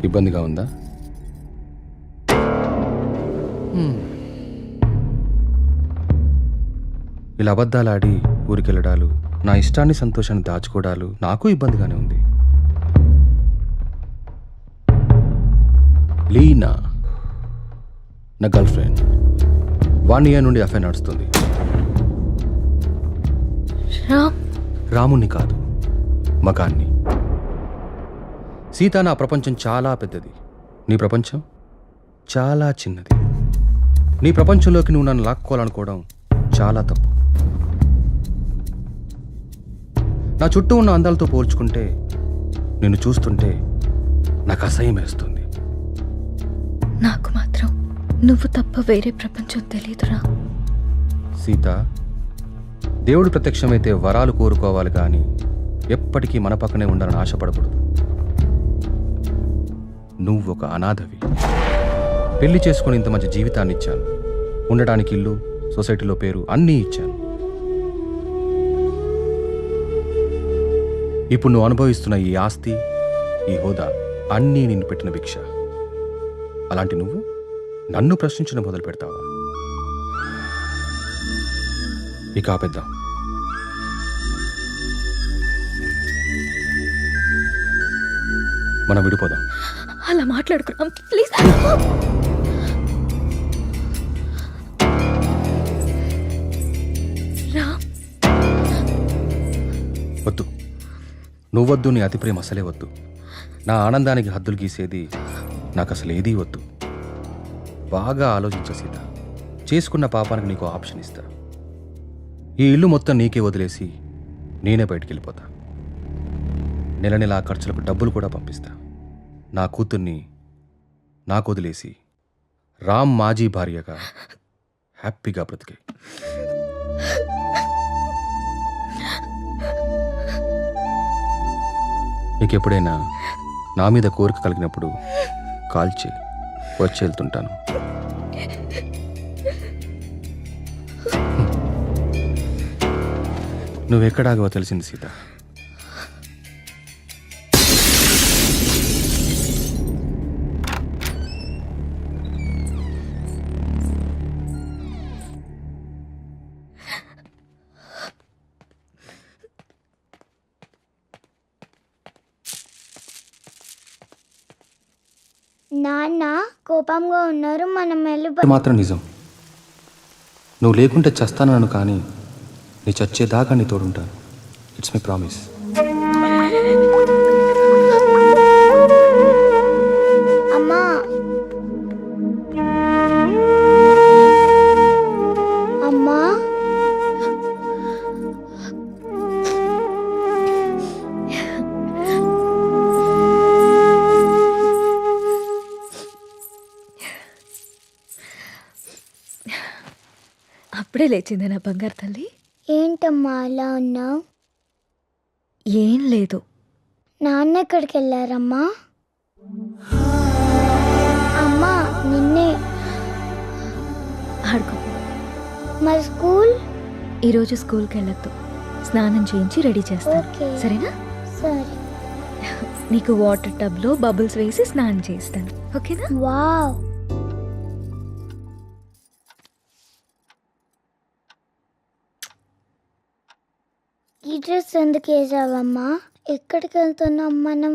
ఇబ్బందిగా ఉందా? ఇలా అబద్ధాలాడి ఊరికెళ్ళడాలు, నా ఇష్టాన్ని సంతోషాన్ని దాచుకోవడాలు నాకు ఇబ్బందిగానే ఉంది. లీనా నా గర్ల్ ఫ్రెండ్, 1 year నుండి అఫైర్ నడుస్తుంది. రాముణ్ణి కాదు, మగాన్ని. సీత, నా ప్రపంచం చాలా పెద్దది, నీ ప్రపంచం చాలా చిన్నది. నీ ప్రపంచంలోకి నువ్వు నన్ను లాక్కోవాలనుకోవడం చాలా తప్పు. నా చుట్టూ ఉన్న అందాలతో పోల్చుకుంటే నిన్ను చూస్తుంటే నాకు అసహ్యం వేస్తుంది. నాకు మాత్రం నువ్వు తప్ప వేరే ప్రపంచం తెలియదురా. సీత, దేవుడు ప్రత్యక్షమైతే వరాలు కోరుకోవాలి కానీ ఎప్పటికీ మన పక్కనే ఉండాలని ఆశపడకూడదు. నువ్వు ఒక అనాథవి. పెళ్లి చేసుకుని ఇంత మంచి జీవితాన్ని ఇచ్చాను, ఉండడానికి ఇల్లు, సొసైటీలో పేరు అన్నీ ఇచ్చాను. ఇప్పుడు నువ్వు అనుభవిస్తున్న ఈ ఆస్తి, ఈ హోదా అన్నీ నిన్ను పెట్టిన భిక్ష. అలాంటి నువ్వు నన్ను ప్రశ్నించడం మొదలు పెడతావా? ఇక ఆపేద్దాం. మనం విడిపోదాం. అలా మాట్లాడుకున్నాం ప్లీజ్. రామ్, వద్దు, నువ్వొద్దు, నీ అతి ప్రేమ అసలే వద్దు. నా ఆనందానికి హద్దులు గీసేది నాకు అసలు ఏదీ వద్దు. బాగా ఆలోచించ సీత. చేసుకున్న పాపానికి నీకు ఆప్షన్ ఇస్తా. ఈ ఇల్లు మొత్తం నీకే వదిలేసి నేనే బయటికి వెళ్ళిపోతా. నెల నెల ఆ ఖర్చులకు డబ్బులు కూడా పంపిస్తా. నా కూతుర్ని నాకు వదిలేసి రామ్ మాజీ భార్యగా హ్యాపీగా బ్రతికే. నీకెప్పుడైనా నా మీద కోరిక కలిగినప్పుడు కాల్ చేయి, వచ్చి వెళ్తుంటాను. నువ్వెక్కడాగో తెలిసింది సీత. నాన్న కోపంగా ఉన్నారు, మనం ఇది మాత్రం నిజం. నువ్వు లేకుంటే చస్తానను, కానీ నీ చచ్చేదాకా నీ తోడుంటాను. It's my promise. అమ్మా అమ్మా అప్పుడే లేచింది నా బంగారు తల్లి. ఏంటమ్మా అలా ఉన్నావు? ఏం లేదు. నాన్న ఎక్కడికి వెళ్ళారమ్మా? అమ్మా నిన్నే. ఆడుకో. మరి స్కూల్? ఈరోజు స్కూల్కి వెళ్ళొద్దు. స్నానం చేయించి రెడీ చేస్తాను, ఓకే. సరేనా? సరే. నీకు వాటర్ టబ్లో బబుల్స్ వేసి స్నానం చేస్తాను, ఓకేనా? వావ్. ఈ డ్రెస్ ఎందుకు వేసావమ్మా? ఎక్కడికి వెళ్తున్నాం మనం?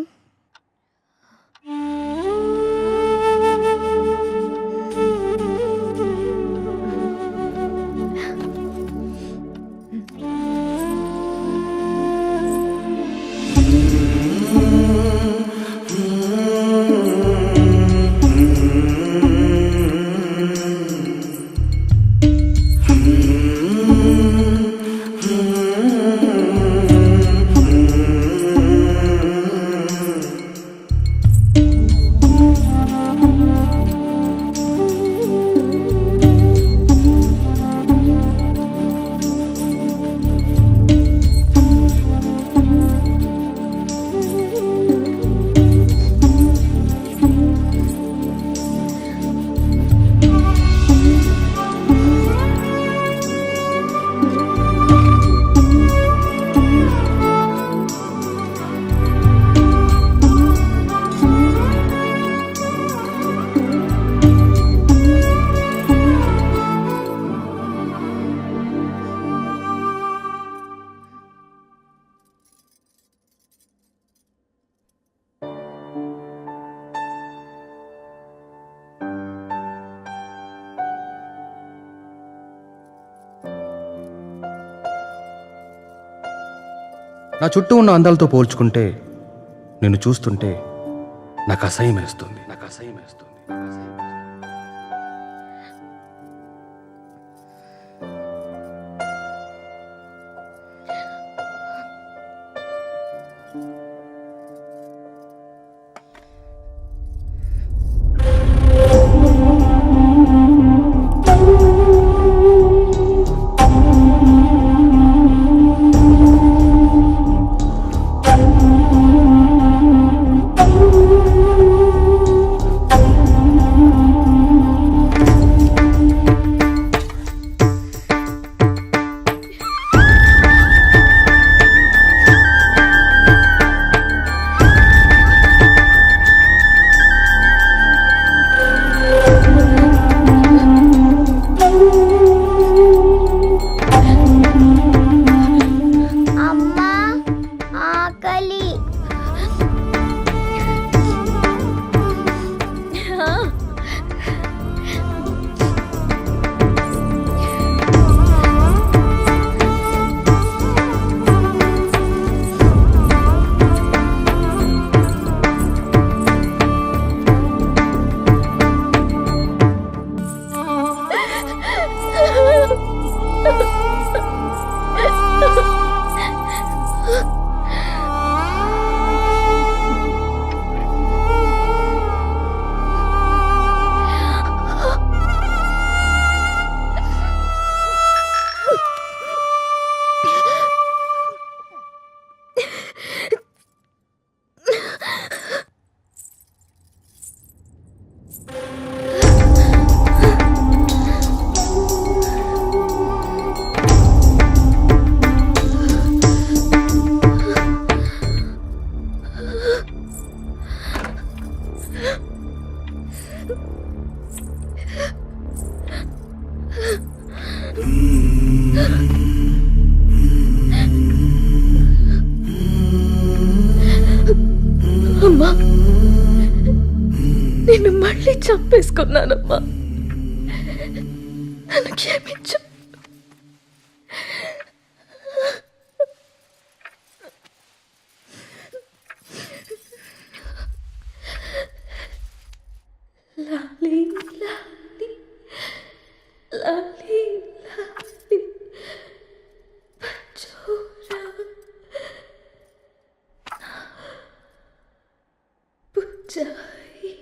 నా చుట్టూ ఉన్న అందాలతో పోల్చుకుంటే నిన్ను చూస్తుంటే నాకు అసహ్యం వేస్తుంది. అమ్మా, నిన్ను మళ్ళీ చంపేసుకున్నానమ్మా. నన్ను క్షమించు. లాలీ లాలీ లాలీ లాలీ పచోరా పుజాయి.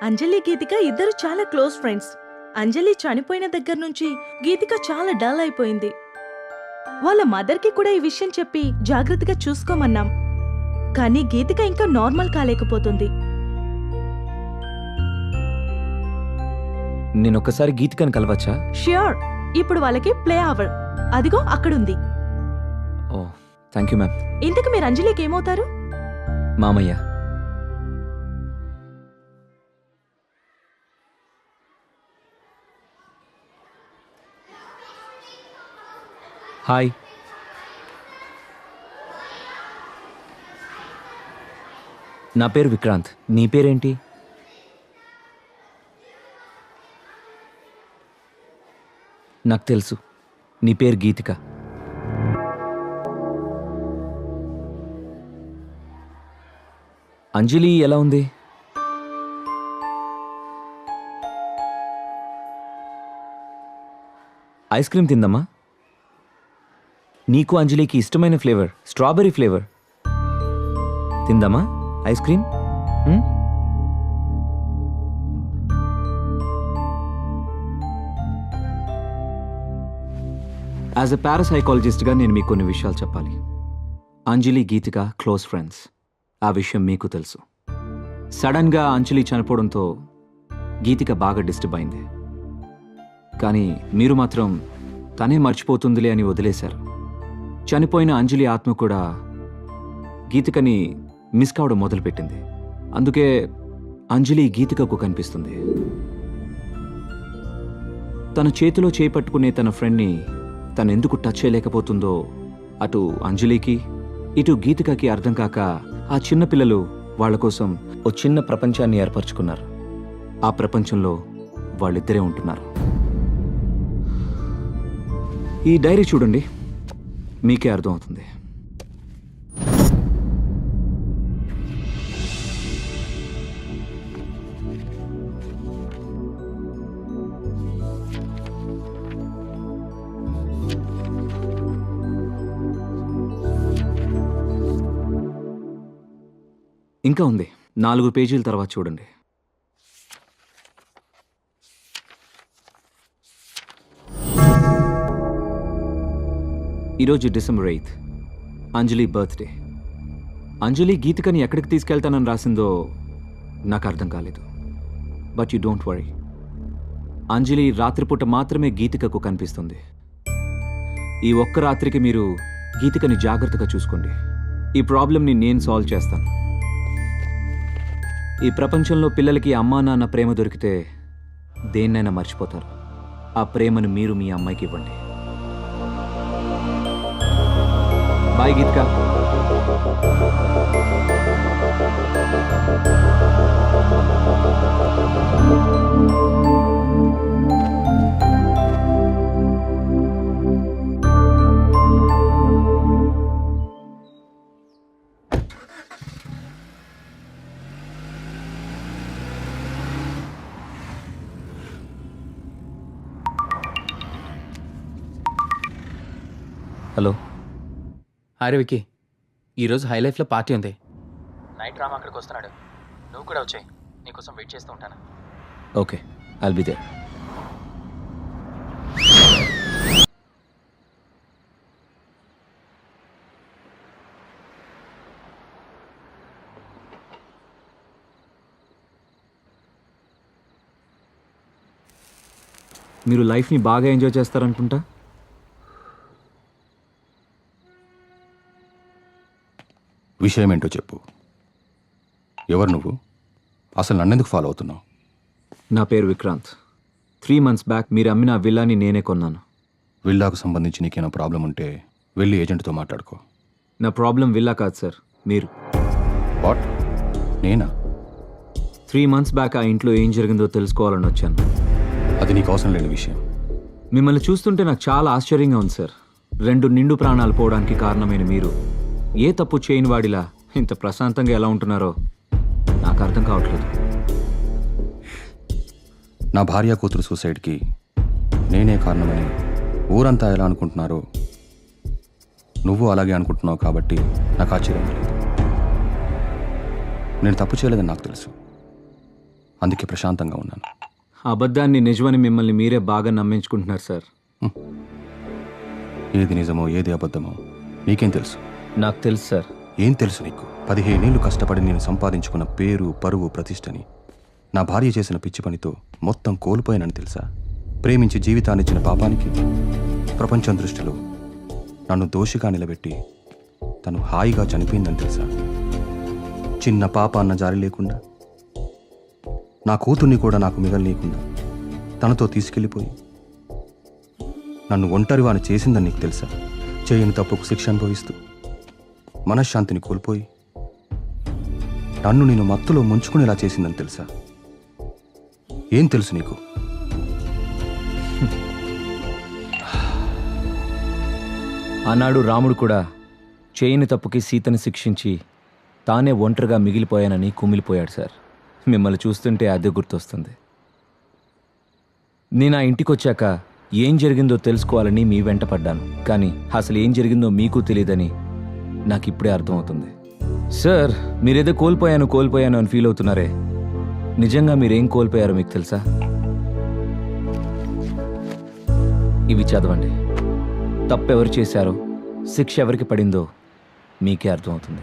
అంజలి గీతిక ఇద్దరు చాలా క్లోజ్ ఫ్రెండ్స్. అంజలి చనిపోయిన దగ్గర నుంచి గీతిక చాలా డల్ అయిపోయింది. వాళ్ళ మదర్కి కూడా ఈ విషయం చెప్పి జాగ్రత్తగా చూసుకోమన్నాం. కానీ గీతిక ఇంకా నార్మల్ కాలేకపోతుంది. నేనొక్కసారి గీతికని కలవచ్చా? ష్యూర్. ఇప్పుడు వాళ్ళకి ప్లే అవర్. అదిగో అక్కడుంది. ఓ థ్యాంక్ యూ మ్యామ్. ఇంతకు మీరు అంజలికి ఏమవుతారు? మామయ్య. హాయ్. నా పేరు విక్రాంత్. నీ పేరేంటి? నాకు తెలుసు, నీ పేరు గీతిక. అంజలి ఎలా ఉంది? ఐస్ క్రీమ్ తిందమ్మా. నీకు అంజలికి ఇష్టమైన ఫ్లేవర్ స్ట్రాబెర్రీ ఫ్లేవర్. తిందామా ఐస్ క్రీమ్? యాజ్ ఎ పారాసైకాలజిస్ట్గా నేను మీకు కొన్ని విషయాలు చెప్పాలి. Anjali Geethika close friends. ఆ విషయం మీకు తెలుసు. సడన్గా అంజలి చనిపోవడంతో గీతిక బాగా డిస్టర్బ్ అయింది. కానీ మీరు మాత్రం తనే మర్చిపోతుందిలే అని వదిలేశారు. చనిపోయిన అంజలి ఆత్మ కూడా గీతికని మిస్ కావడం మొదలుపెట్టింది. అందుకే అంజలి గీతికకు కనిపిస్తుంది. తన చేతిలో చేపట్టుకునే తన ఫ్రెండ్ని తనెందుకు టచ్ చేయలేకపోతుందో అటు అంజలికి ఇటు గీతికకి అర్థం కాక ఆ చిన్న పిల్లలు వాళ్ళ కోసం ఓ చిన్న ప్రపంచాన్ని ఏర్పరచుకున్నారు. ఆ ప్రపంచంలో వాళ్ళిద్దరే ఉంటున్నారు. ఈ డైరీ చూడండి, మీకే అర్థమవుతుంది. ఇంకా ఉంది, 4 పేజీల తర్వాత చూడండి. ఈరోజు డిసెంబర్ 8th, అంజలి బర్త్డే. అంజలి గీతికని ఎక్కడికి తీసుకెళ్తానని రాసిందో నాకు అర్థం కాలేదు. బట్ యు డోంట్ వరీ, అంజలి రాత్రిపూట మాత్రమే గీతికకు కనిపిస్తుంది. ఈ ఒక్క రాత్రికి మీరు గీతికని జాగ్రత్తగా చూసుకోండి. ఈ ప్రాబ్లంని నేను సాల్వ్ చేస్తాను. ఈ ప్రపంచంలో పిల్లలకి అమ్మా నాన్న ప్రేమ దొరికితే దేన్నైనా మర్చిపోతారు. ఆ ప్రేమను మీరు మీ అమ్మాయికి ఇవ్వండి. Bye Geethika. Hello. Hi Vicky, ఈరోజు హై లైఫ్లో పార్టీ ఉంది. నైట్ రామ్ అక్కడికి వస్తున్నాడు, నువ్వు కూడా వచ్చాయి, నీకోసం వెయిట్ చేస్తూ ఉంటాను. Okay, I'll be there. మీరు లైఫ్ని బాగా ఎంజాయ్ చేస్తారనుకుంటా. విషయం ఏంటో చెప్పు. ఎవరు నువ్వు? అసలు నన్నెందుకు ఫాలో అవుతున్నావు? నా పేరు విక్రాంత్. 3 months బ్యాక్ మీరు అమ్మిన విల్లాని నేనే కొన్నాను. విల్లాకు సంబంధించి నీకేమైనా ప్రాబ్లం ఉంటే వెళ్ళి ఏజెంట్తో మాట్లాడుకో. నా ప్రాబ్లం విల్లా కాదు సార్, మీరు. వాట్? నేనా? 3 months బ్యాక్ ఆ ఇంట్లో ఏం జరిగిందో తెలుసుకోవాలని వచ్చాను. అది నీకు అవసరం లేని విషయం. మిమ్మల్ని చూస్తుంటే నాకు చాలా ఆశ్చర్యంగా ఉంది సార్. 2 నిండు ప్రాణాలు పోవడానికి కారణమైన మీరు ఏ తప్పు చేయని వాడిలా ఇంత ప్రశాంతంగా ఎలా ఉంటున్నారో నాకు అర్థం కావట్లేదు. నా భార్య కూతురు సూసైడ్కి నేనే కారణమని ఊరంతా ఎలా అనుకుంటున్నారో నువ్వు అలాగే అనుకుంటున్నావు కాబట్టి నాకు ఆశ్చర్యం లేదు. నేను తప్పు చేయలేదని నాకు తెలుసు, అందుకే ప్రశాంతంగా ఉన్నాను. అబద్ధాన్ని నిజమని మిమ్మల్ని మీరే బాగా నమ్మించుకుంటున్నారు సార్. ఏది నిజమో ఏది అబద్ధమో నీకేం తెలుసు? నాకు తెలుసు సార్. ఏం తెలుసు నీకు? 15 ఏళ్ళు కష్టపడి నేను సంపాదించుకున్న పేరు, పరువు, ప్రతిష్టని నా భార్య చేసిన పిచ్చి పనితో మొత్తం కోల్పోయానని తెలుసా? ప్రేమించి జీవితాన్నిచ్చిన పాపానికి ప్రపంచం దృష్టిలో నన్ను దోషిగా నిలబెట్టి తను హాయిగా చనిపోయిందని తెలుసా? చిన్న పాప అన్న జారి లేకుండా, నా కూతుర్ని కూడా నాకు మిగలనీయకుండా తనతో తీసుకెళ్ళిపోయి నన్ను ఒంటరివాని చేసిందని నీకు తెలుసా? చేయని తప్పుకు శిక్ష అనుభవిస్తూ మనశ్శాంతిని కోల్పోయి నన్ను నేను మత్తులో ముంచుకునేలా చేసిందని తెలుసా? ఏం తెలుసు నీకు? ఆనాడు రాముడు కూడా చేయని తప్పుకి సీతని శిక్షించి తానే ఒంటరిగా మిగిలిపోయానని కుమిలిపోయాడు సార్. మిమ్మల్ని చూస్తుంటే అదే గుర్తొస్తుంది. నేను ఆ ఇంటికి వచ్చాక ఏం జరిగిందో తెలుసుకోవాలని మీ వెంట పడ్డాను, కానీ అసలు ఏం జరిగిందో మీకు తెలియదని నాకు ఇప్పుడే అర్థమవుతుంది. సార్, మీరేదో కోల్పోయాను అని ఫీల్ అవుతున్నారే, నిజంగా మీరేం కోల్పోయారో మీకు తెలుసా? ఇవి చదవండి. తప్పెవరు చేశారో, శిక్ష ఎవరికి పడిందో మీకే అర్థమవుతుంది.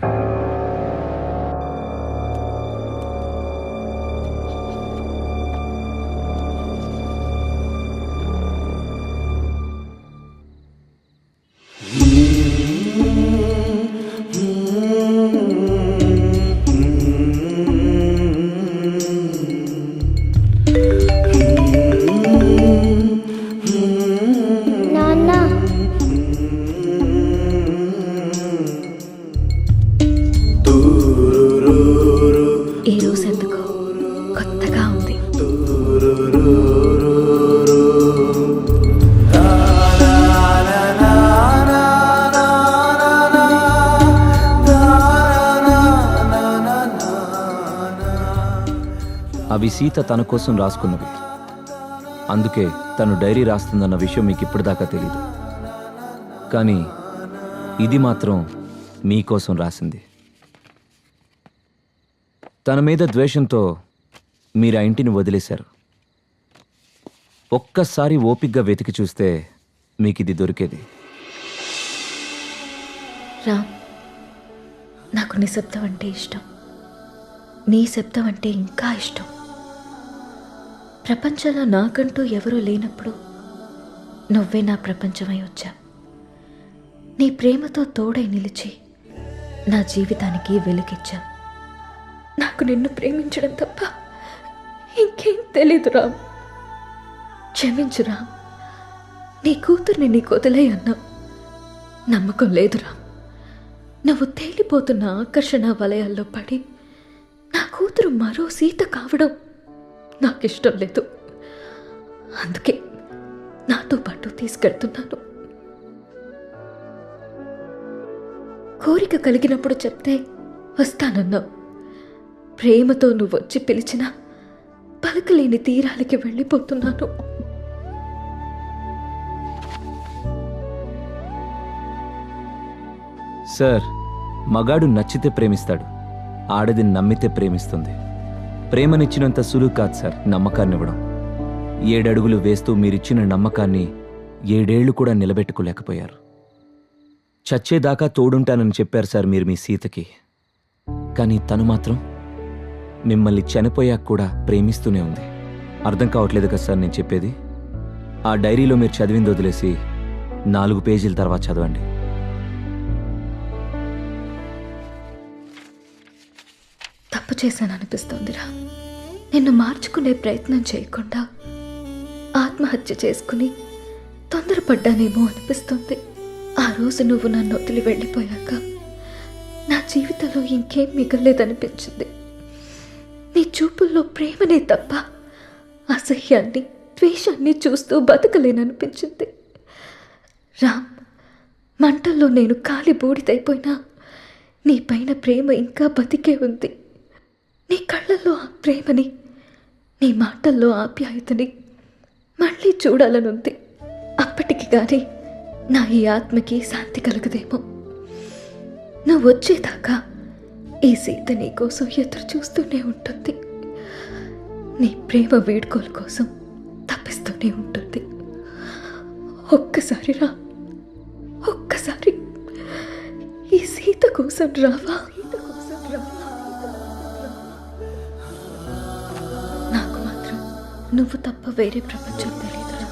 నాన్న ఈ రోజు ఎందుకో కొత్తగా ఉంది. అవి సీత తన కోసం రాసుకున్నవి, అందుకే తను డైరీ రాస్తుందన్న విషయం మీకు ఇప్పటిదాకా తెలీదు. కానీ ఇది మాత్రం మీకోసం రాసింది. తన మీద ద్వేషంతో మీరు ఆ ఇంటిని వదిలేశారు. ఒక్కసారి ఓపిగ్గా వెతికి చూస్తే మీకు ఇది దొరికేది. రామ్, నాకు నిశ్శబ్దం అంటే ఇష్టం. నీ శబ్దం అంటే ఇంకా ఇష్టం. ప్రపంచంలో నాకంటూ ఎవరూ లేనప్పుడు నువ్వే నా ప్రపంచమై వచ్చా. నీ ప్రేమతో తోడై నిలిచి నా జీవితానికి వెలుగిచ్చా. నాకు నిన్ను ప్రేమించడం తప్ప ఇంకేం తెలీదు రామ్. క్షమించు రామ్. నీ కూతుర్ని నీకు వదిలే అన్నా నమ్మకం లేదు రామ్. నువ్వు తేలిపోతున్న ఆకర్షణ వలయాల్లో పడి నా కూతురు మరో సీత కావడం నాకిష్టం లేదు. అందుకే నాతో పాటు తీసుకెళ్తున్నాను. కోరిక కలిగినప్పుడు చెప్తే వస్తానన్నావు. ప్రేమతో నువ్వు వచ్చి పిలిచినా పలకలేని తీరాలకి వెళ్ళిపోతున్నాను. సార్, మగాడు నచ్చితే ప్రేమిస్తాడు, ఆడది నమ్మితే ప్రేమిస్తుంది. ప్రేమనిచ్చినంత సులువు కాదు సార్ నమ్మకాన్నివ్వడం. 7 అడుగులు వేస్తూ మీరిచ్చిన నమ్మకాన్ని 7 ఏళ్లు కూడా నిలబెట్టుకోలేకపోయారు. చచ్చేదాకా తోడుంటానని చెప్పారు సార్ మీరు మీ సీతకి. కానీ తను మాత్రం మిమ్మల్ని చనిపోయాక కూడా ప్రేమిస్తూనే ఉంది. అర్థం కావట్లేదు కదా సార్ నేను చెప్పేది? ఆ డైరీలో మీరు చదివింది వదిలేసి 4 పేజీల తర్వాత చదవండి. తప్పు చేశాను అనిపిస్తోందిరా. నిన్ను మార్చుకునే ప్రయత్నం చేయకుండా ఆత్మహత్య చేసుకుని తొందరపడ్డానేమో అనిపిస్తుంది. ఆ రోజు నువ్వు నన్ను వదిలి వెళ్ళిపోయాక నా జీవితంలో ఇంకేం మిగలేదనిపించింది. నీ చూపుల్లో ప్రేమనే తప్ప అసహ్యాన్ని, ద్వేషాన్ని చూస్తూ బతకలేననిపించింది. రామ్, మంటల్లో నేను కాలి బూడిదైపోయినా నీ పైన ప్రేమ ఇంకా బతికే ఉంది. నీ కళ్ళల్లో ఆ ప్రేమని, నీ మాటల్లో ఆప్యాయతని మళ్ళీ చూడాలనుంది. అప్పటికి కానీ నా ఈ ఆత్మకి శాంతి కలగదేమో. నువ్వు వచ్చేదాకా ఈ సీత నీ కోసం ఎదురు చూస్తూనే ఉంటుంది. నీ ప్రేమ వేడుకోల కోసం తప్పిస్తూనే ఉంటుంది. ఒక్కసారి రా, ఒక్కసారి ఈ సీత కోసం రావా? నాకు మాత్రం నువ్వు తప్ప వేరే ప్రపంచం తెలియదురా.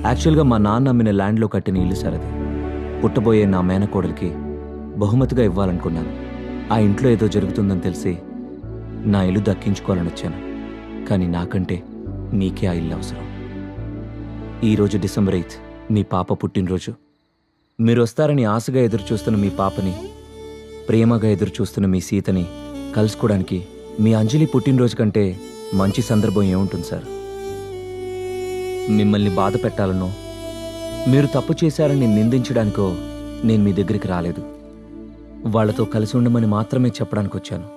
యాక్చువల్గా మా నాన్న అమ్మిన ల్యాండ్లో కట్టిన ఇల్లు సార్ అది. పుట్టబోయే నా మేనకోడలికి బహుమతిగా ఇవ్వాలనుకున్నాను. ఆ ఇంట్లో ఏదో జరుగుతుందని తెలిసి నా ఇల్లు దక్కించుకోవాలని వచ్చాను. కానీ నాకంటే నీకే ఆ ఇల్లు అవసరం. ఈరోజు డిసెంబర్ 8 మీ పాప పుట్టినరోజు. మీరు వస్తారని ఆశగా ఎదురు చూస్తున్న మీ పాపని, ప్రేమగా ఎదురు చూస్తున్న మీ సీతని కలుసుకోవడానికి మీ అంజలి పుట్టినరోజు కంటే మంచి సందర్భం ఏముంటుంది సార్? మిమ్మల్ని బాధ పెట్టాలనో, మీరు తప్పు చేశారని నిందించడానికో నేను మీ దగ్గరికి రాలేదు. వాళ్లతో కలిసి ఉండమని మాత్రమే చెప్పడానికి వచ్చాను.